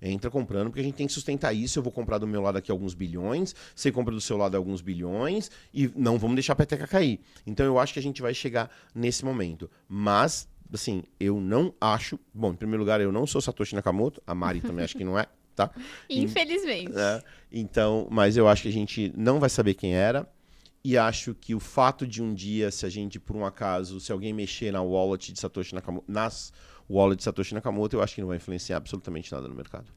Entra comprando, porque a gente tem que sustentar isso. Eu vou comprar do meu lado aqui alguns bilhões, você compra do seu lado alguns bilhões, e não vamos deixar a peteca cair. Então eu acho que a gente vai chegar nesse momento. Mas, assim, eu não acho... Bom, em primeiro lugar, eu não sou Satoshi Nakamoto, a Mari também acho que não é, tá? Infelizmente. Então, mas eu acho que a gente não vai saber quem era, e acho que o fato de um dia, se a gente, por um acaso, se alguém mexer na wallet de Satoshi Nakamoto, wallet de Satoshi Nakamoto, eu acho que não vai influenciar absolutamente nada no mercado.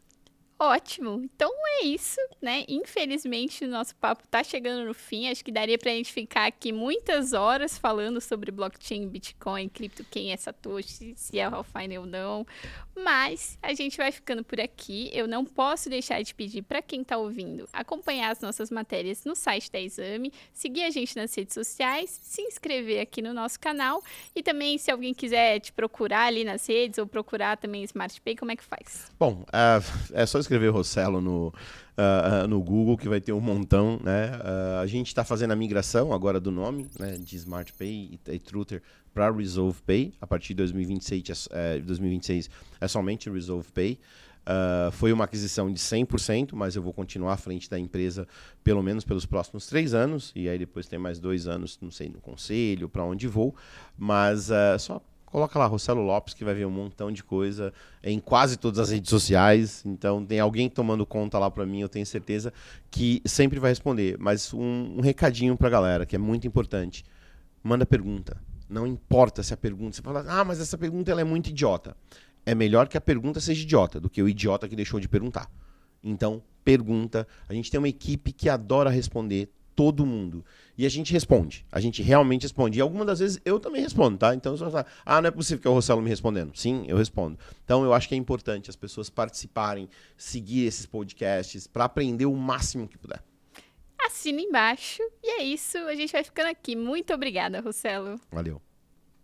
Ótimo. Então é isso, né? Infelizmente o nosso papo tá chegando no fim. Acho que daria pra gente ficar aqui muitas horas falando sobre blockchain, Bitcoin, cripto, quem é Satoshi, se é Hal Finney ou não. Mas a gente vai ficando por aqui. Eu não posso deixar de pedir para quem tá ouvindo acompanhar as nossas matérias no site da Exame, seguir a gente nas redes sociais, se inscrever aqui no nosso canal e também se alguém quiser te procurar ali nas redes ou procurar também SmartPay, como é que faz? Bom, é só escrever Rossello no Google que vai ter um montão, né? A gente está fazendo a migração agora do nome, né, de SmartPay e Truther para Resolve Pay. A partir de 2026 é somente Resolve Pay. Foi uma aquisição de 100%, mas eu vou continuar à frente da empresa pelo menos pelos próximos 3 anos, e aí depois tem mais 2 anos, não sei, no conselho, para onde vou, mas só coloca lá Rossello Lopes que vai ver um montão de coisa em quase todas as redes sociais. Então tem alguém tomando conta lá para mim, eu tenho certeza que sempre vai responder. Mas um recadinho para a galera, que é muito importante: manda pergunta. Não importa se a pergunta... Você fala, mas essa pergunta ela é muito idiota. É melhor que a pergunta seja idiota do que o idiota que deixou de perguntar. Então, pergunta. A gente tem uma equipe que adora responder todo mundo. E a gente responde. A gente realmente responde. E algumas das vezes eu também respondo, tá? Então, você vai falar, não é possível que é o Rossello me respondendo. Sim, eu respondo. Então, eu acho que é importante as pessoas participarem, seguir esses podcasts, para aprender o máximo que puder. Assina embaixo. E é isso. A gente vai ficando aqui. Muito obrigada, Rossello. Valeu.